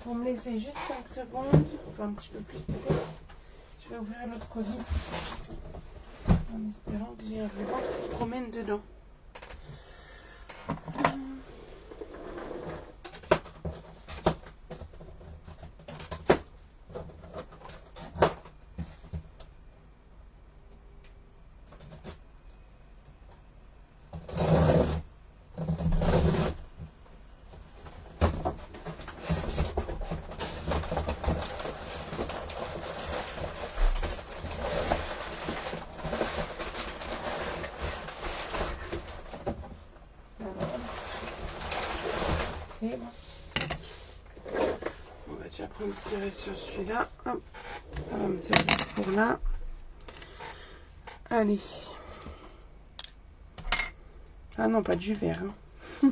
Vous me laissez juste 5 secondes, enfin un petit peu plus peut-être. Je vais ouvrir l'autre colis en espérant que j'ai un ruban qui se promène dedans. commencer. On va déjà prendre ce qui reste sur celui-là. Hop. On va me servir pour là. Allez. Ah non, pas du verre. Hein.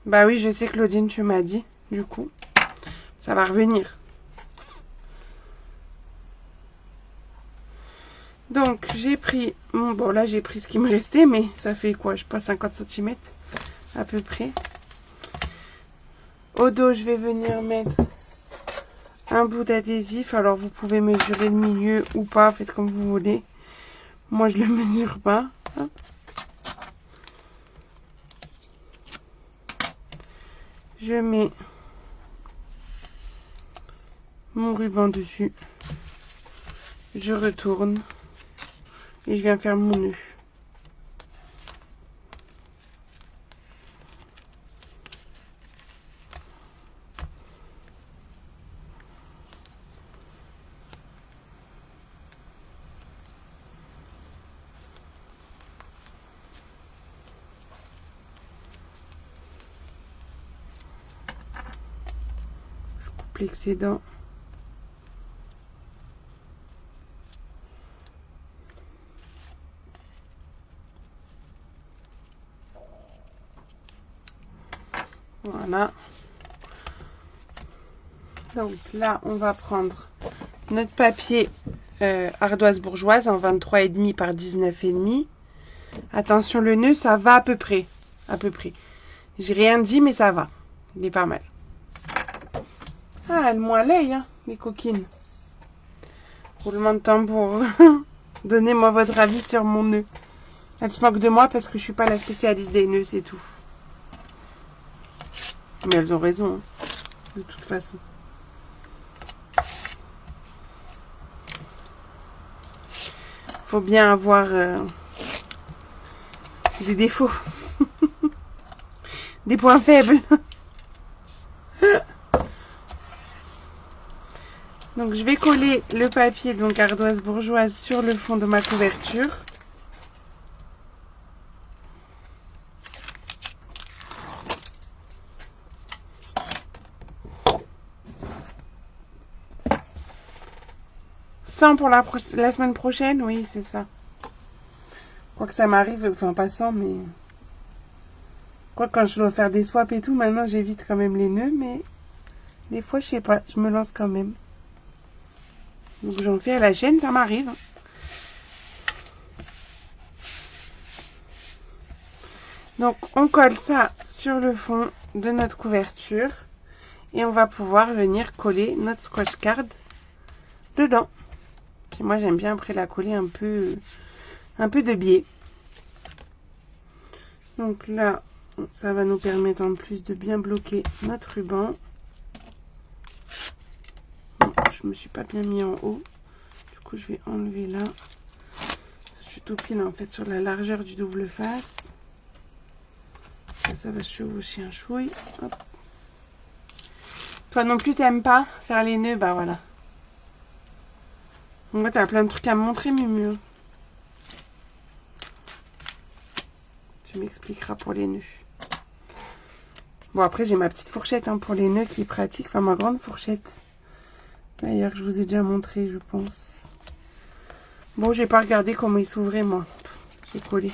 Bah oui, je sais, Claudine, tu m'as dit. Du coup, ça va revenir. Donc, j'ai pris... Bon, là, j'ai pris ce qui me restait, mais ça fait quoi? Je sais pas, 50 cm à peu près. Au dos, je vais venir mettre un bout d'adhésif. Alors, vous pouvez mesurer le milieu ou pas, faites comme vous voulez. Moi, je le mesure pas. Hop. Je mets mon ruban dessus. Je retourne. Et je viens faire mon nœud. Je coupe l'excédent. Voilà. Donc là, on va prendre notre papier ardoise bourgeoise en 23,5 par 19,5. Attention, le nœud, ça va à peu près. À peu près. J'ai rien dit, mais ça va. Il est pas mal. Ah, elles m'ont à l'œil, hein, les coquines. Roulement de tambour. Donnez-moi votre avis sur mon nœud. Elles se moquent de moi parce que je suis pas la spécialiste des nœuds, c'est tout. Mais elles ont raison, hein, de toute façon. Faut bien avoir des défauts. Des points faibles. Donc je vais coller le papier donc ardoise bourgeoise sur le fond de ma couverture. Sans pour la semaine prochaine, oui c'est ça. Quoi que ça m'arrive, enfin pas sans, mais... Quoi quand je dois faire des swaps et tout, maintenant j'évite quand même les nœuds, mais... Des fois je sais pas, je me lance quand même. Donc j'en fais à la chaîne, ça m'arrive. Donc on colle ça sur le fond de notre couverture. Et on va pouvoir venir coller notre scotch card dedans. Puis moi j'aime bien après la coller un peu de biais. Donc là, ça va nous permettre en plus de bien bloquer notre ruban. Bon, je me suis pas bien mis en haut. Du coup je vais enlever là. Je suis tout pile en fait sur la largeur du double face. Ça va se chevaucher un chouille. Hop. Toi non plus t'aimes pas faire les nœuds, bah voilà. Moi t'as plein de trucs à me montrer, Mumu. Tu m'expliqueras pour les nœuds. Bon après j'ai ma petite fourchette hein, pour les nœuds qui est pratique, enfin ma grande fourchette. D'ailleurs je vous ai déjà montré je pense. Bon j'ai pas regardé comment il s'ouvrait moi. J'ai collé.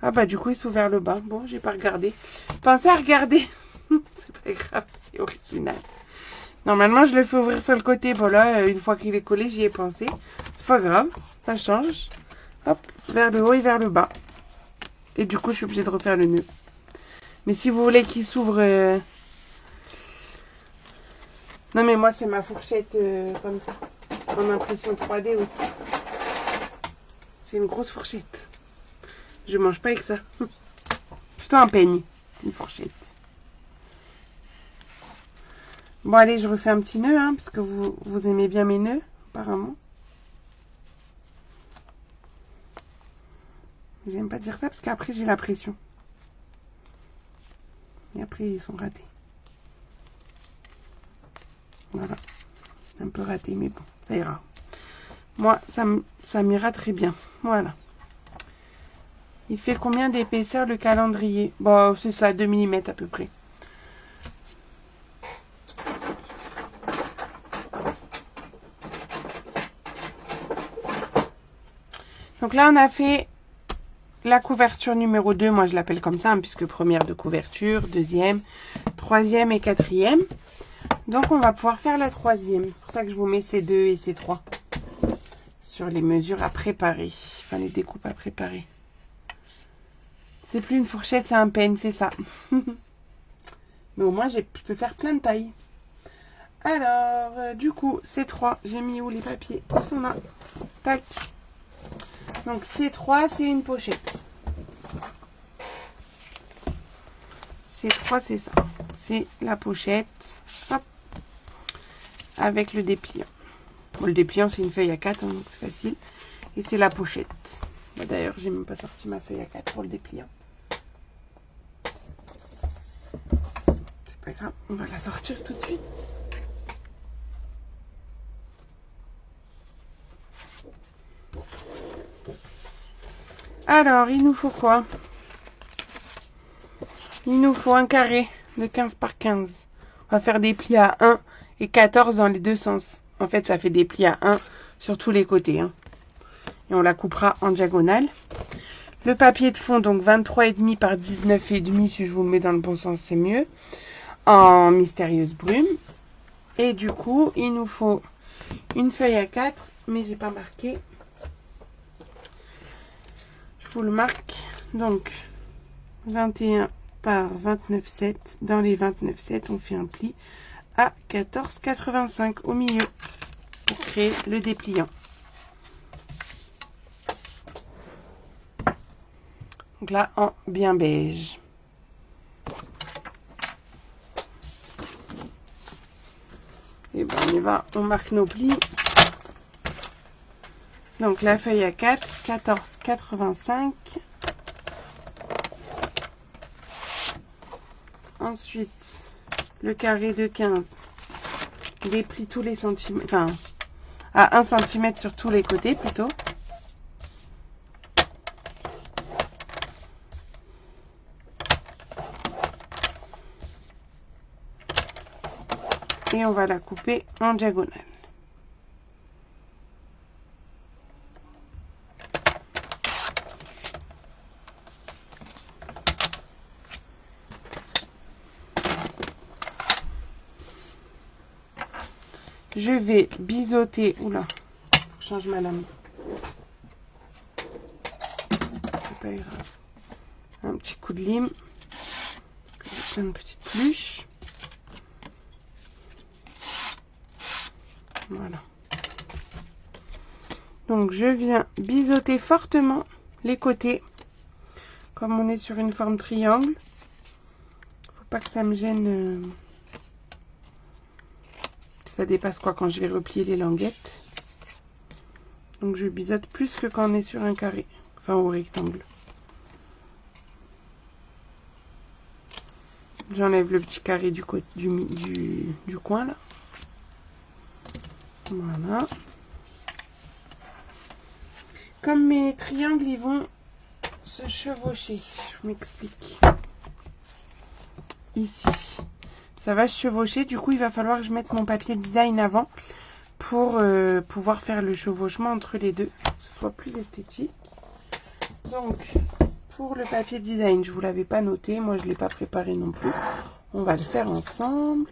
Ah bah du coup il s'ouvre vers le bas. Bon j'ai pas regardé. Pensez à regarder. C'est pas grave, c'est original. Normalement je le fais ouvrir sur le côté. Bon là une fois qu'il est collé j'y ai pensé. C'est pas grave, ça change. Hop, vers le haut et vers le bas. Et du coup je suis obligée de refaire le nœud. Mais si vous voulez qu'il s'ouvre... Non mais moi c'est ma fourchette comme ça. En impression 3D aussi. C'est une grosse fourchette. Je mange pas avec ça. Plutôt un peigne. Une fourchette. Bon allez, je refais un petit nœud, hein, parce que vous aimez bien mes nœuds, apparemment. J'aime pas dire ça, parce qu'après j'ai la pression. Et après ils sont ratés. Voilà. Un peu raté, mais bon, ça ira. Moi, ça m'ira très bien. Voilà. Il fait combien d'épaisseur le calendrier? Bon, c'est ça, 2 mm à peu près. Donc là, on a fait la couverture numéro 2. Moi, je l'appelle comme ça, hein, puisque première de couverture, deuxième, troisième et quatrième. Donc, on va pouvoir faire la troisième. C'est pour ça que je vous mets ces 2 et ces 3 sur les mesures à préparer. Enfin, les découpes à préparer. C'est plus une fourchette, c'est un peigne, c'est ça. Mais au moins, je peux faire plein de tailles. Alors, du coup, ces 3, j'ai mis où les papiers? Ils sont là. Tac. Donc, ces 3, c'est une pochette. Ces 3, c'est ça. C'est la pochette. Hop. Avec le dépliant. Bon, le dépliant, c'est une feuille à 4, hein, donc c'est facile. Et c'est la pochette. Bah, d'ailleurs, j'ai même pas sorti ma feuille à 4 pour le dépliant. C'est pas grave, on va la sortir tout de suite. Alors, il nous faut quoi? Il nous faut un carré de 15 par 15. On va faire des plis à 1 et 14 dans les deux sens. En fait, ça fait des plis à 1 sur tous les côtés. Hein. Et on la coupera en diagonale. Le papier de fond, donc 23,5 par 19,5. Si je vous le mets dans le bon sens, c'est mieux. En mystérieuse brume. Et du coup, il nous faut une feuille à 4. Mais j'ai pas marqué. Je vous le marque. Donc, 21 par 29,7. Dans les 29,7, on fait un pli à 14,85 au milieu pour créer le dépliant. Donc là, en bien beige. Et ben on y va, on marque nos plis. Donc la feuille à 4, 14,85. Ensuite, le carré de 15. Déplie tous les centimètres, enfin, à 1 cm sur tous les côtés plutôt. Et on va la couper en diagonale. Je vais biseauter, oula, faut que je change ma lame. C'est pas grave. Un petit coup de lime. J'ai plein de petites pluches. Voilà. Donc je viens biseauter fortement les côtés. Comme on est sur une forme triangle. Faut pas que ça me gêne. Ça dépasse quoi quand je vais replier les languettes. Donc je biseaute plus que quand on est sur un carré. Enfin au rectangle. J'enlève le petit carré du coin là. Voilà. Comme mes triangles, ils vont se chevaucher. Je m'explique. Ici. Ça va se chevaucher. Du coup, il va falloir que je mette mon papier design avant pour pouvoir faire le chevauchement entre les deux. Que ce soit plus esthétique. Donc, pour le papier design, je ne vous l'avais pas noté. Moi, je ne l'ai pas préparé non plus. On va le faire ensemble.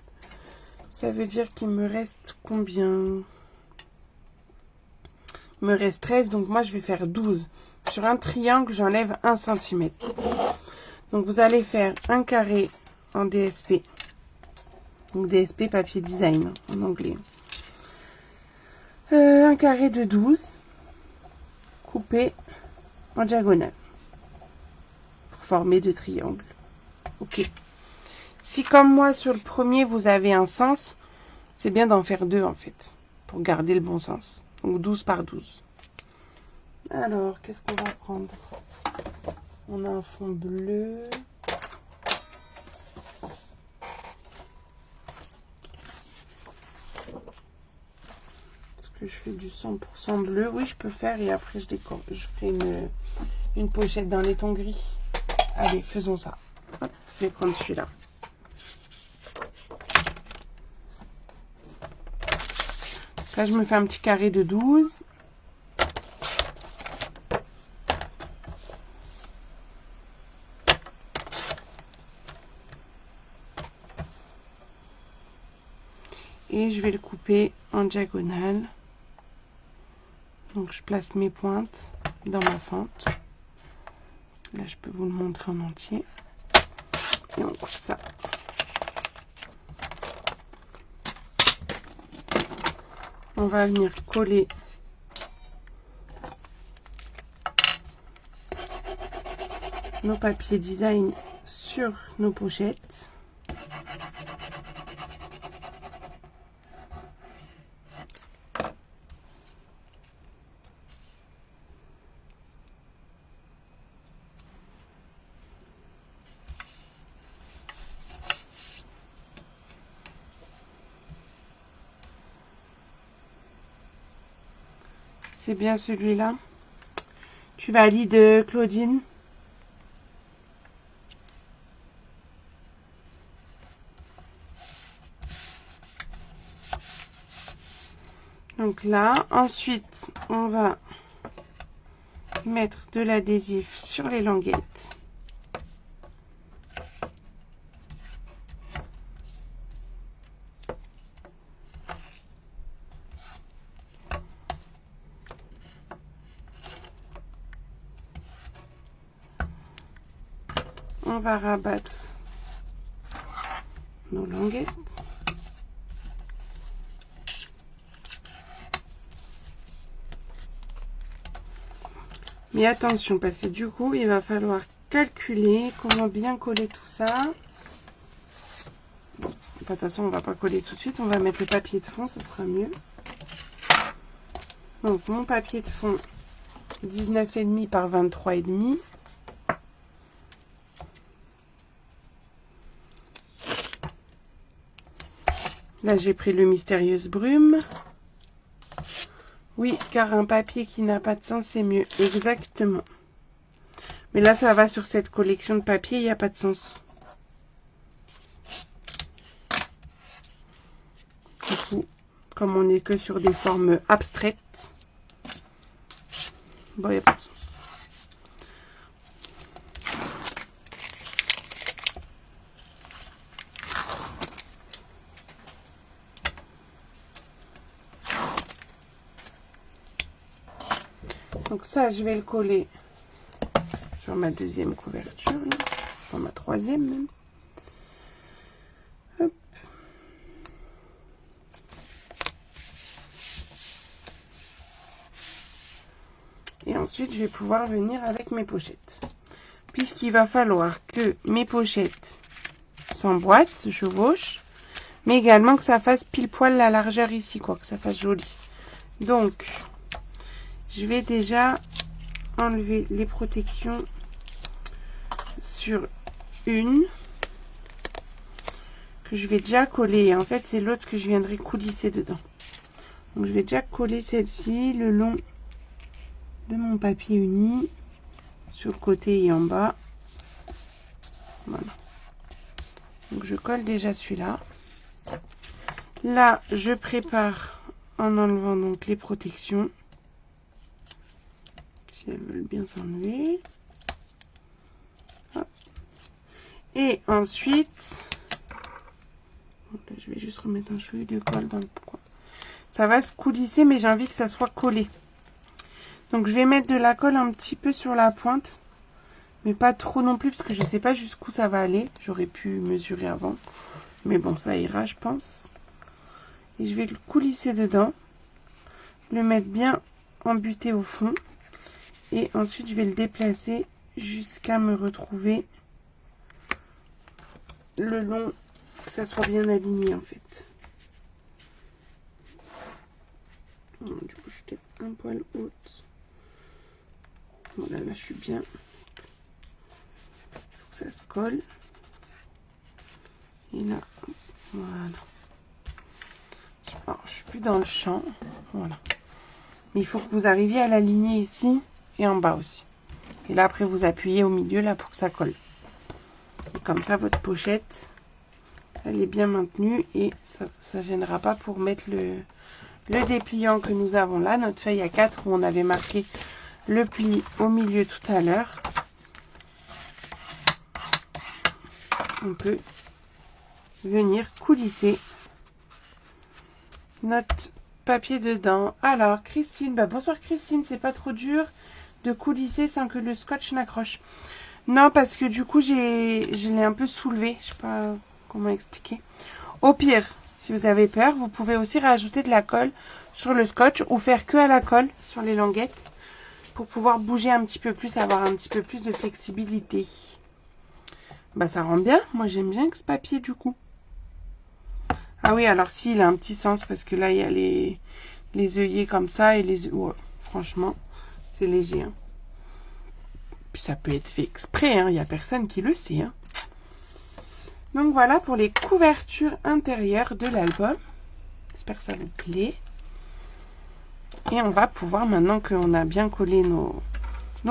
Ça veut dire qu'il me reste combien? Il me reste 13, donc moi je vais faire 12. Sur un triangle, j'enlève 1 cm. Donc vous allez faire un carré en DSP. Donc DSP papier design en anglais. Un carré de 12. Coupé en diagonale. Pour former deux triangles. Ok. Si comme moi sur le premier vous avez un sens, c'est bien d'en faire deux en fait. Pour garder le bon sens. Donc 12 par 12. Alors, qu'est-ce qu'on va prendre? On a un fond bleu. Est-ce que je fais du 100% bleu? Oui, je peux faire et après je décore. Je ferai une pochette d'un laiton gris. Allez, faisons ça. Hop, je vais prendre celui-là. Là, je me fais un petit carré de 12. Et je vais le couper en diagonale. Donc, je place mes pointes dans ma fente. Là, je peux vous le montrer en entier. Et on coupe ça. On va venir coller nos papiers design sur nos pochettes. C'est bien celui-là. Tu valides, Claudine? Donc là, ensuite, on va mettre de l'adhésif sur les languettes. On va rabattre nos languettes. Mais attention, parce que du coup, il va falloir calculer comment bien coller tout ça. Bon, de toute façon, on va pas coller tout de suite. On va mettre le papier de fond, ça sera mieux. Donc, mon papier de fond, 19,5 par 23,5. Là, j'ai pris le Mystérieuse Brume. Oui, car un papier qui n'a pas de sens, c'est mieux. Exactement. Mais là, ça va sur cette collection de papier, il n'y a pas de sens. Du coup, comme on n'est que sur des formes abstraites, bon, il n'y a pas de sens. Donc ça, je vais le coller sur ma deuxième couverture, là. Enfin ma troisième même. Hop. Et ensuite, je vais pouvoir venir avec mes pochettes. Puisqu'il va falloir que mes pochettes s'emboîtent, se chevauchent, mais également que ça fasse pile poil la largeur ici, quoi, que ça fasse joli. Donc, je vais déjà enlever les protections sur une que je vais déjà coller. En fait, c'est l'autre que je viendrai coulisser dedans. Donc, je vais déjà coller celle-ci le long de mon papier uni sur le côté et en bas. Voilà. Donc, je colle déjà celui-là. Là, je prépare en enlevant donc les protections. Si elles veulent bien s'enlever. Et ensuite, donc là, je vais juste remettre un chouïa de colle dans le coin. Ça va se coulisser, mais j'ai envie que ça soit collé. Donc je vais mettre de la colle un petit peu sur la pointe, mais pas trop non plus, parce que je ne sais pas jusqu'où ça va aller. J'aurais pu mesurer avant, mais bon, ça ira, je pense. Et je vais le coulisser dedans, le mettre bien embuté au fond, et ensuite je vais le déplacer jusqu'à me retrouver le long, que ça soit bien aligné en fait. Du coup, je suis peut-être un poil haute. Voilà, là je suis bien. Il faut que ça se colle. Et là, voilà. Alors, je suis plus dans le champ. Voilà. Mais il faut que vous arriviez à l'aligner ici et en bas aussi. Et là, après, vous appuyez au milieu là pour que ça colle. Et comme ça, votre pochette, elle est bien maintenue et ça ne gênera pas pour mettre le dépliant que nous avons là, notre feuille A4 où on avait marqué le pli au milieu tout à l'heure. On peut venir coulisser notre papier dedans. Alors, Christine, bonsoir Christine, c'est pas trop dur de coulisser sans que le scotch n'accroche? Non, parce que du coup, je l'ai un peu soulevé. Je sais pas comment expliquer. Au pire, si vous avez peur, vous pouvez aussi rajouter de la colle sur le scotch ou faire que à la colle sur les languettes pour pouvoir bouger un petit peu plus, avoir un petit peu plus de flexibilité. Bah, ça rend bien. Moi, j'aime bien que ce papier, du coup. Ah oui, alors si, il a un petit sens parce que là, il y a les œillets comme ça et les... Ouais, franchement, c'est léger. Hein. Puis ça peut être fait exprès, hein. Il n'y a personne qui le sait. Hein. Donc voilà pour les couvertures intérieures de l'album. J'espère que ça vous plaît. Et on va pouvoir, maintenant qu'on a bien collé nos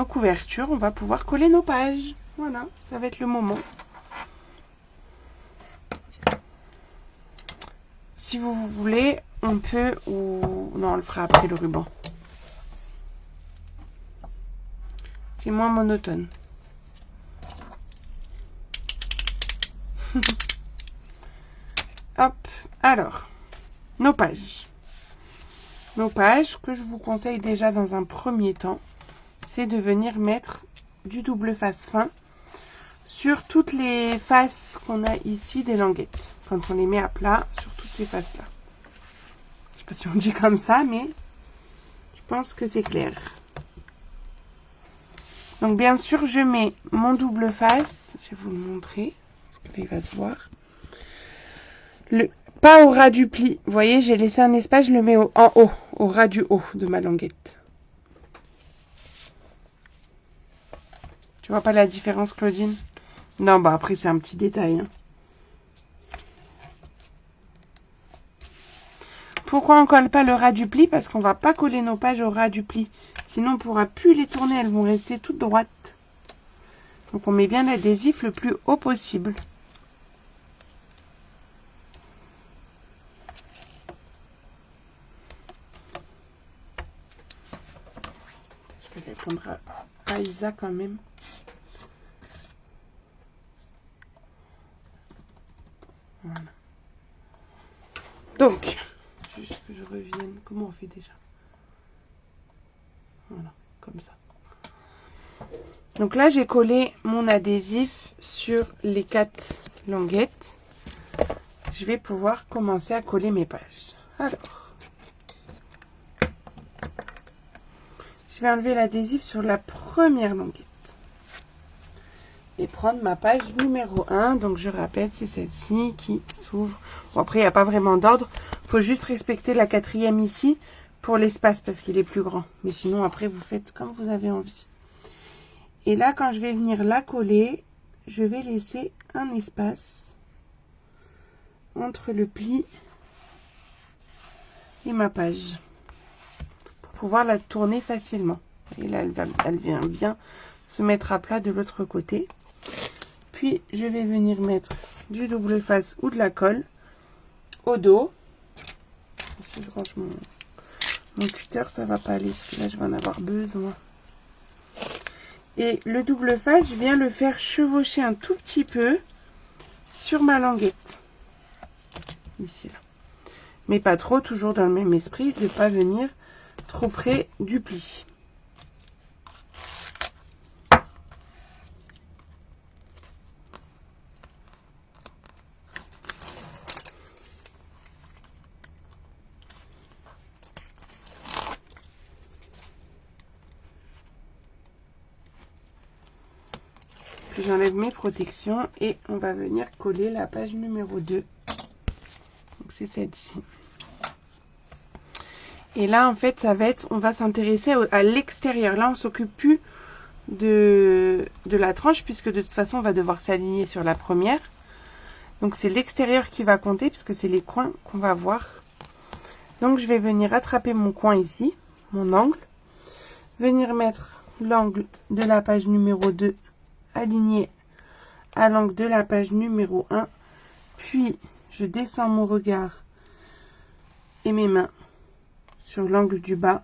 couvertures, on va pouvoir coller nos pages. Voilà, ça va être le moment. Si vous voulez, on peut... ou non, on le fera après le ruban. C'est moins monotone. Hop, alors, nos pages. Nos pages, que je vous conseille déjà dans un premier temps, c'est de venir mettre du double face fin sur toutes les faces qu'on a ici des languettes. Quand on les met à plat, sur toutes ces faces-là. Je ne sais pas si on dit comme ça, mais je pense que c'est clair. Donc bien sûr, je mets mon double face. Je vais vous le montrer, parce que là, il va se voir. Pas au ras du pli. Vous voyez, j'ai laissé un espace, je le mets en haut, au ras du haut de ma languette. Tu vois pas la différence, Claudine? Non, bah après, c'est un petit détail. Hein. Pourquoi on colle pas le ras du pli? Parce qu'on va pas coller nos pages au ras du pli. Sinon, on pourra plus les tourner, elles vont rester toutes droites. Donc, on met bien l'adhésif le plus haut possible. Je vais répondre à Isa quand même. Voilà. Donc, juste que je revienne. Comment on fait déjà? Voilà, comme ça. Donc là, j'ai collé mon adhésif sur les 4 languettes. Je vais pouvoir commencer à coller mes pages. Alors, je vais enlever l'adhésif sur la première languette. Et prendre ma page numéro 1. Donc, je rappelle, c'est celle-ci qui s'ouvre. Bon, après, il n'y a pas vraiment d'ordre. Il faut juste respecter la 4e ici pour l'espace parce qu'il est plus grand. Mais sinon, après, vous faites comme vous avez envie. Et là, quand je vais venir la coller, je vais laisser un espace entre le pli et ma page pour pouvoir la tourner facilement. Et là, elle vient bien se mettre à plat de l'autre côté. Puis, je vais venir mettre du double face ou de la colle au dos. Si je range mon cutter, ça va pas aller parce que là, je vais en avoir besoin. Et le double face, je viens le faire chevaucher un tout petit peu sur ma languette. Ici, là. Mais pas trop, toujours dans le même esprit, de ne pas venir trop près du pli. Puis j'enlève mes protections et on va venir coller la page numéro 2. Donc c'est celle-ci. Et là, en fait, ça va être, on va s'intéresser à l'extérieur. Là, on s'occupe plus de la tranche, puisque de toute façon, on va devoir s'aligner sur la première. Donc, c'est l'extérieur qui va compter, puisque c'est les coins qu'on va voir. Donc, je vais venir attraper mon coin ici, mon angle. Venir mettre l'angle de la page numéro 2 aligné à l'angle de la page numéro 1. Puis, je descends mon regard et mes mains sur l'angle du bas.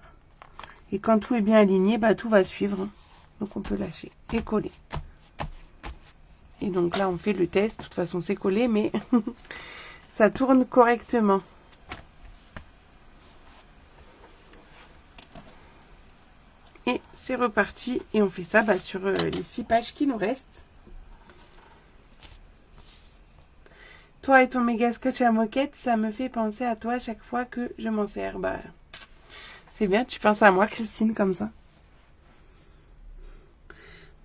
Et quand tout est bien aligné, bah, tout va suivre. Donc, on peut lâcher et coller. Et donc là, on fait le test. De toute façon, c'est collé, mais ça tourne correctement. Et c'est reparti. Et on fait ça bah, sur les 6 pages qui nous restent. Toi et ton méga scotch à moquette, ça me fait penser à toi à chaque fois que je m'en sers. Bah, c'est bien, tu penses à moi, Christine, comme ça.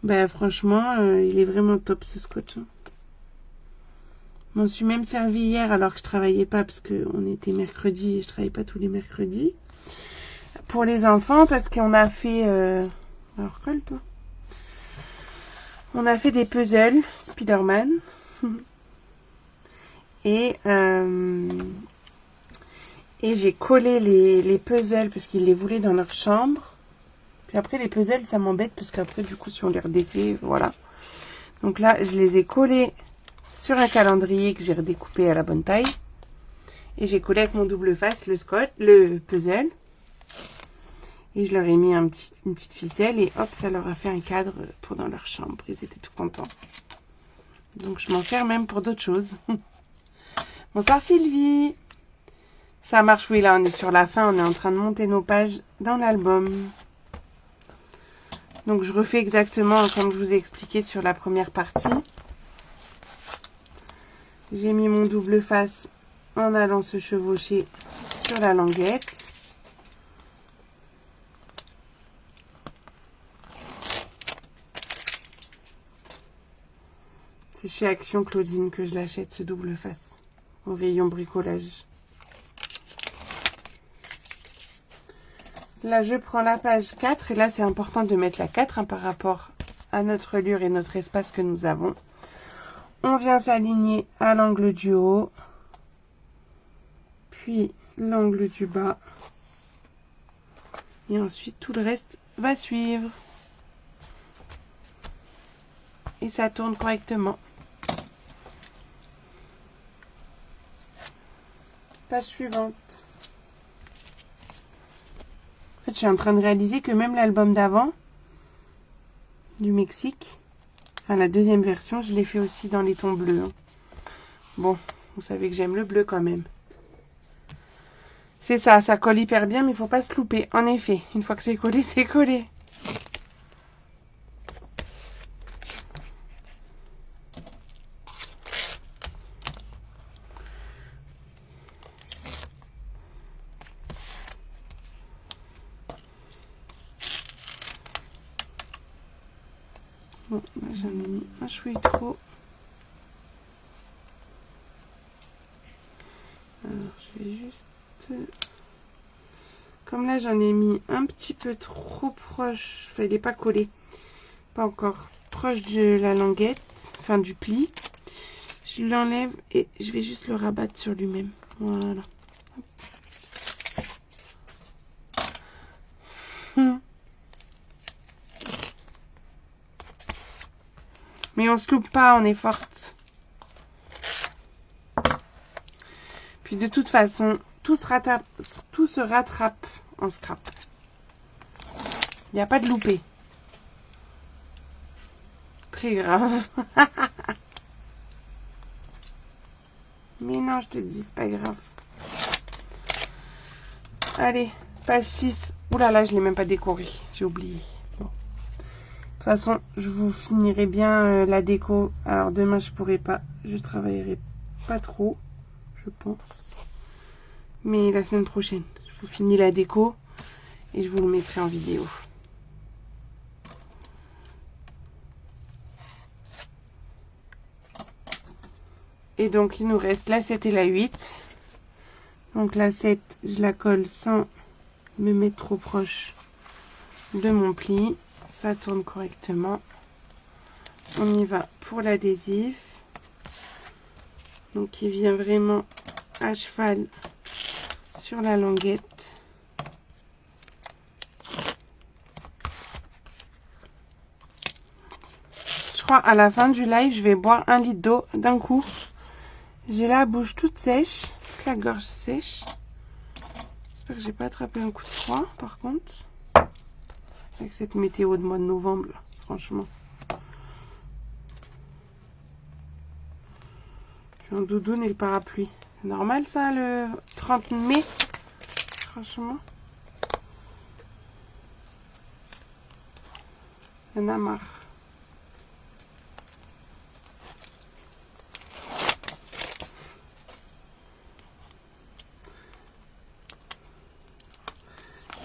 Bah, franchement, il est vraiment top, ce scotch. Hein. Je m'en suis même servi hier alors que je travaillais pas parce qu'on était mercredi et je travaillais pas tous les mercredis. Pour les enfants, parce qu'on a fait... Alors, colle-toi. On a fait des puzzles, Spider-Man. Et j'ai collé les puzzles parce qu'ils les voulaient dans leur chambre. Puis après, les puzzles, ça m'embête parce qu'après, du coup, si on les redéfait, voilà. Donc là, je les ai collés sur un calendrier que j'ai redécoupé à la bonne taille. Et j'ai collé avec mon double face le puzzle. Et je leur ai mis une petite ficelle et hop, ça leur a fait un cadre pour dans leur chambre. Ils étaient tout contents. Donc je m'en sers même pour d'autres choses. Bonsoir Sylvie. Ça marche, oui, là on est sur la fin. On est en train de monter nos pages dans l'album. Donc je refais exactement comme je vous ai expliqué sur la première partie. J'ai mis mon double face en allant se chevaucher sur la languette. C'est chez Action Claudine que je l'achète, ce double face, au rayon bricolage. Là, je prends la page 4, et là, c'est important de mettre la 4 hein, par rapport à notre lure et notre espace que nous avons. On vient s'aligner à l'angle du haut, puis l'angle du bas, et ensuite, tout le reste va suivre. Et ça tourne correctement. Page suivante. En fait, je suis en train de réaliser que même l'album d'avant, du Mexique, enfin la deuxième version, je l'ai fait aussi dans les tons bleus. Hein. Bon, vous savez que j'aime le bleu quand même. C'est ça, ça colle hyper bien, mais il ne faut pas se louper. En effet, une fois que c'est collé, c'est collé. Bon, là j'en ai mis un chouïa trop. Alors je vais juste... Comme là j'en ai mis un petit peu trop proche, enfin il n'est pas collé, pas encore, proche de la languette, enfin du pli. Je l'enlève et je vais juste le rabattre sur lui-même. Voilà. Mais on se loupe pas, on est forte. Puis de toute façon, tout se rattrape en scrap. Il n'y a pas de loupé. Très grave. Mais non, je te dis, c'est pas grave. Allez, page 6. Ouh là là, je ne l'ai même pas décoré. J'ai oublié. Bon. De toute façon, je vous finirai bien la déco. Alors demain, je pourrai pas. Je travaillerai pas trop, je pense. Mais la semaine prochaine, je vous finis la déco et je vous le mettrai en vidéo. Et donc, il nous reste la 7 et la 8. Donc, la 7, je la colle sans me mettre trop proche de mon pli. Ça tourne correctement. On y va pour l'adhésif. Donc, il vient vraiment à cheval sur la languette. crois, à la fin du live, je vais boire 1 litre d'eau d'un coup. J'ai la bouche toute sèche, toute la gorge sèche. J'espère que j'ai pas attrapé un coup de froid, par contre. Avec cette météo de mois de novembre, là, franchement. Je suis en doudoune et le parapluie. C'est normal, ça, le 30 mai? Franchement. Il y en a marre.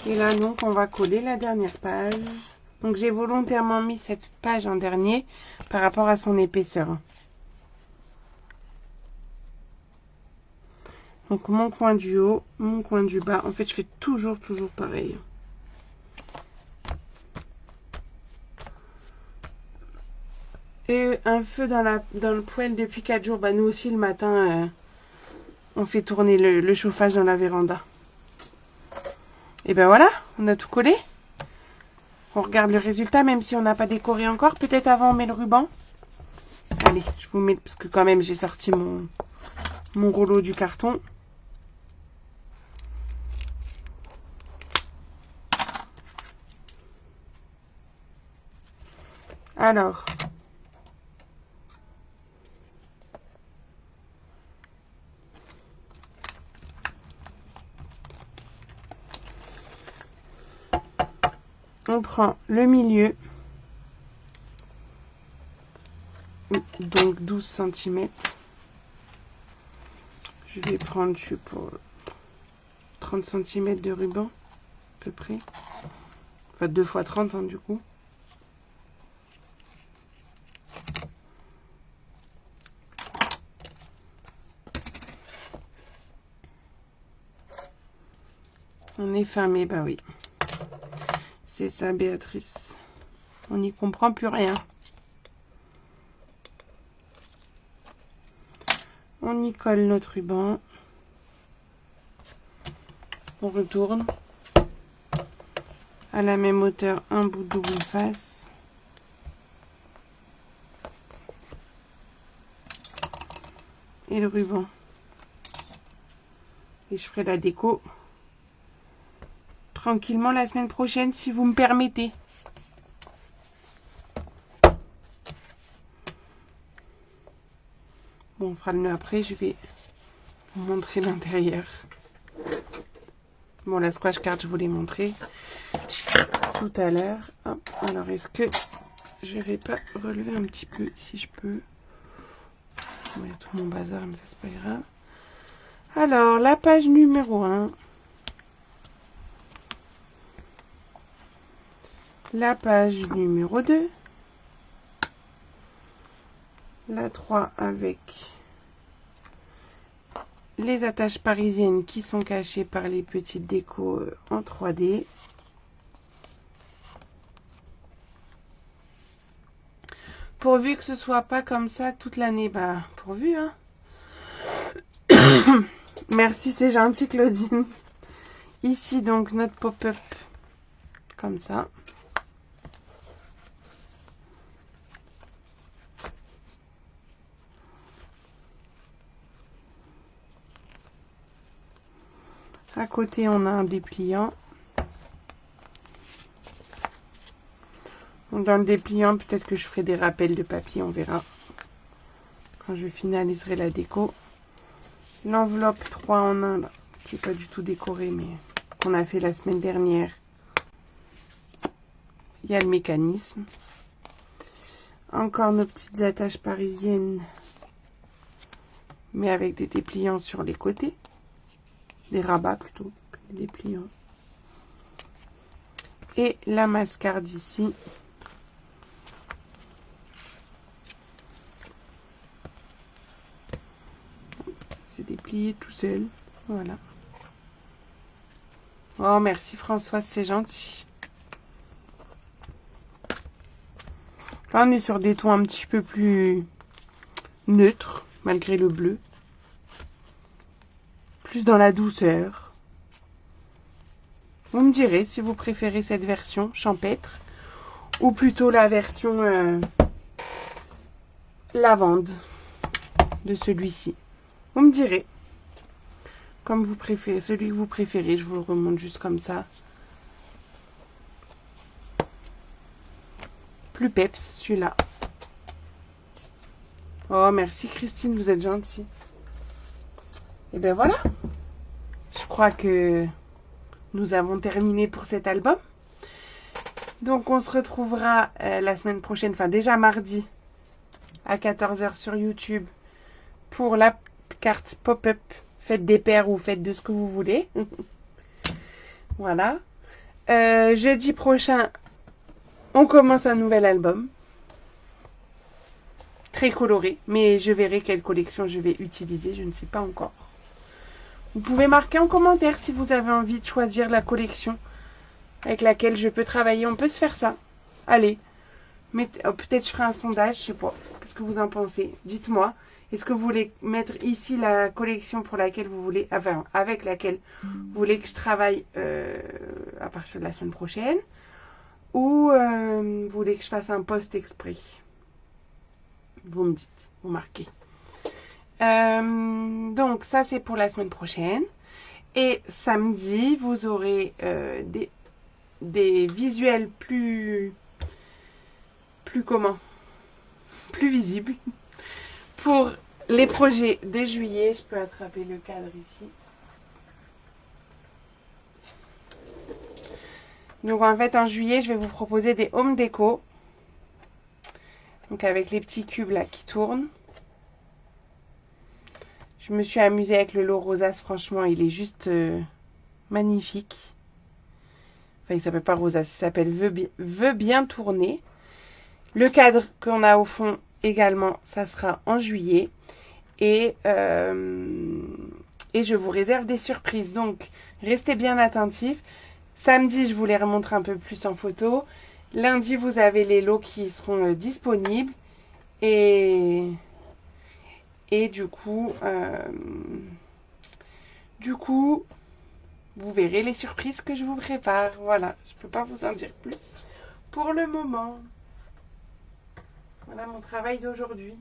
Et là, donc, on va coller la dernière page. Donc, j'ai volontairement mis cette page en dernier par rapport à son épaisseur. Donc, mon coin du haut, mon coin du bas. En fait, je fais toujours pareil. Et un feu dans le poêle depuis 4 jours. Bah, nous aussi, le matin, on fait tourner le chauffage dans la véranda. Et ben voilà, on a tout collé. On regarde le résultat, même si on n'a pas décoré encore. Peut-être avant, on met le ruban. Allez, je vous mets, parce que quand même, j'ai sorti mon rouleau du carton. Alors, on prend le milieu, donc 12 cm. Je vais prendre, je sais pas, 30 cm de ruban, à peu près. Enfin, 2 fois 30, hein, du coup. On est fermé, bah oui. C'est ça, Béatrice. On n'y comprend plus rien. On y colle notre ruban. On retourne. À la même hauteur, un bout de double face. Et le ruban. Et je ferai la déco tranquillement la semaine prochaine, si vous me permettez. Bon, on fera le nœud après, je vais vous montrer l'intérieur. Bon, la squash card, je vous l'ai montré tout à l'heure. Alors, est-ce que je vais pas relever un petit peu, si je peux? Bon, il y a tout mon bazar, mais ça, c'est pas grave. Alors, la page numéro 1. La page numéro 2. La 3 avec les attaches parisiennes qui sont cachées par les petites décos en 3D. Pourvu que ce soit pas comme ça toute l'année, bah pourvu, hein. Merci, c'est gentil, Claudine. Ici donc notre pop-up comme ça. À côté, on a un dépliant. Dans le dépliant, peut-être que je ferai des rappels de papier, on verra. Quand je finaliserai la déco. L'enveloppe 3 en 1, là, qui n'est pas du tout décorée, mais qu'on a fait la semaine dernière. Il y a le mécanisme. Encore nos petites attaches parisiennes, mais avec des dépliants sur les côtés. Des rabats plutôt que des dépliants. Et la mascarde ici. C'est déplié tout seul. Voilà. Oh, merci Françoise, c'est gentil. Là, on est sur des tons un petit peu plus neutres, malgré le bleu. Plus dans la douceur. Vous me direz si vous préférez cette version champêtre ou plutôt la version lavande de celui-ci. Vous me direz, comme vous préférez, celui que vous préférez, je vous le remonte juste comme ça. Plus peps, celui-là. Oh, merci Christine, vous êtes gentille. Et ben voilà. Je crois que nous avons terminé pour cet album. Donc on se retrouvera la semaine prochaine, enfin déjà mardi à 14 h sur YouTube pour la carte pop-up. Faites des paires ou faites de ce que vous voulez. Voilà. Jeudi prochain, on commence un nouvel album. Très coloré, mais je verrai quelle collection je vais utiliser, je ne sais pas encore. Vous pouvez marquer en commentaire si vous avez envie de choisir la collection avec laquelle je peux travailler. On peut se faire ça. Allez, peut-être je ferai un sondage, je sais pas. Qu'est-ce que vous en pensez? Dites-moi. Est-ce que vous voulez mettre ici la collection pour laquelle vous voulez, enfin, avec laquelle vous voulez que je travaille à partir de la semaine prochaine, ou vous voulez que je fasse un post exprès? Vous me dites, vous marquez. Donc ça c'est pour la semaine prochaine. Et samedi, vous aurez des visuels plus comment? Plus visibles. Pour les projets de juillet, je peux attraper le cadre ici. Donc en fait en juillet, je vais vous proposer des home déco. Donc avec les petits cubes là qui tournent. Je me suis amusée avec le lot rosace, franchement, il est juste magnifique. Enfin, il s'appelle pas rosace, il s'appelle Veut bien tourner. Le cadre qu'on a au fond également, ça sera en juillet. Et je vous réserve des surprises. Donc, restez bien attentifs. Samedi, je vous les remontre un peu plus en photo. Lundi, vous avez les lots qui seront disponibles. Et du coup, vous verrez les surprises que je vous prépare. Voilà, je ne peux pas vous en dire plus pour le moment. Voilà mon travail d'aujourd'hui.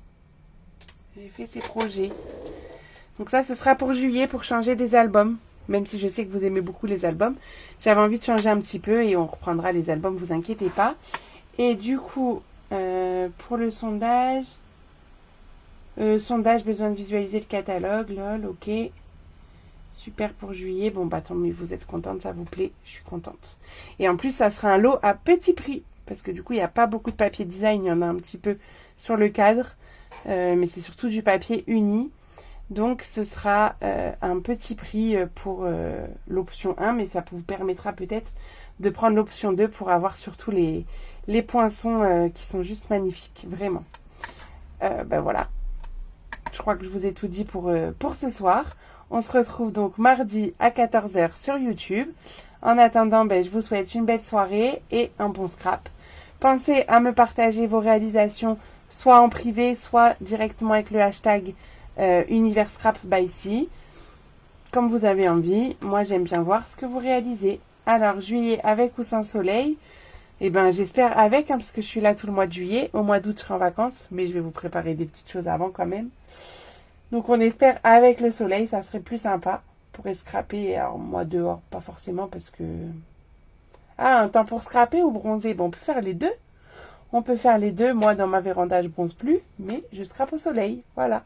J'ai fait ces projets. Donc ça, ce sera pour juillet, pour changer des albums. Même si je sais que vous aimez beaucoup les albums. J'avais envie de changer un petit peu et on reprendra les albums, vous inquiétez pas. Et du coup, pour le sondage... sondage, besoin de visualiser le catalogue, lol, ok. Super pour juillet. Bon, bah tant mieux, vous êtes contente, ça vous plaît, je suis contente. Et en plus, ça sera un lot à petit prix. Parce que du coup, il n'y a pas beaucoup de papier design, il y en a un petit peu sur le cadre. Mais c'est surtout du papier uni. Donc, ce sera un petit prix pour l'option 1. Mais ça vous permettra peut-être de prendre l'option 2 pour avoir surtout les poinçons qui sont juste magnifiques, vraiment. Ben voilà. Je crois que je vous ai tout dit pour ce soir. On se retrouve donc mardi à 14 h sur YouTube. En attendant, ben, je vous souhaite une belle soirée et un bon scrap. Pensez à me partager vos réalisations, soit en privé, soit directement avec le hashtag Univers Scrap by C. Comme vous avez envie. Moi, j'aime bien voir ce que vous réalisez. Alors, juillet avec ou sans soleil? Eh ben, j'espère avec, hein, parce que je suis là tout le mois de juillet. Au mois d'août, je serai en vacances, mais je vais vous préparer des petites choses avant quand même. Donc, on espère avec le soleil, ça serait plus sympa. On pourrait scraper, alors moi dehors, pas forcément, parce que... Ah, un temps pour scraper ou bronzer? Bon, on peut faire les deux. On peut faire les deux. Moi, dans ma véranda, je bronze plus, mais je scrape au soleil. Voilà.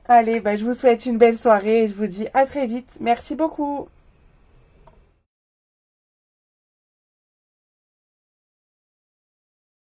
Allez, ben, je vous souhaite une belle soirée et je vous dis à très vite. Merci beaucoup.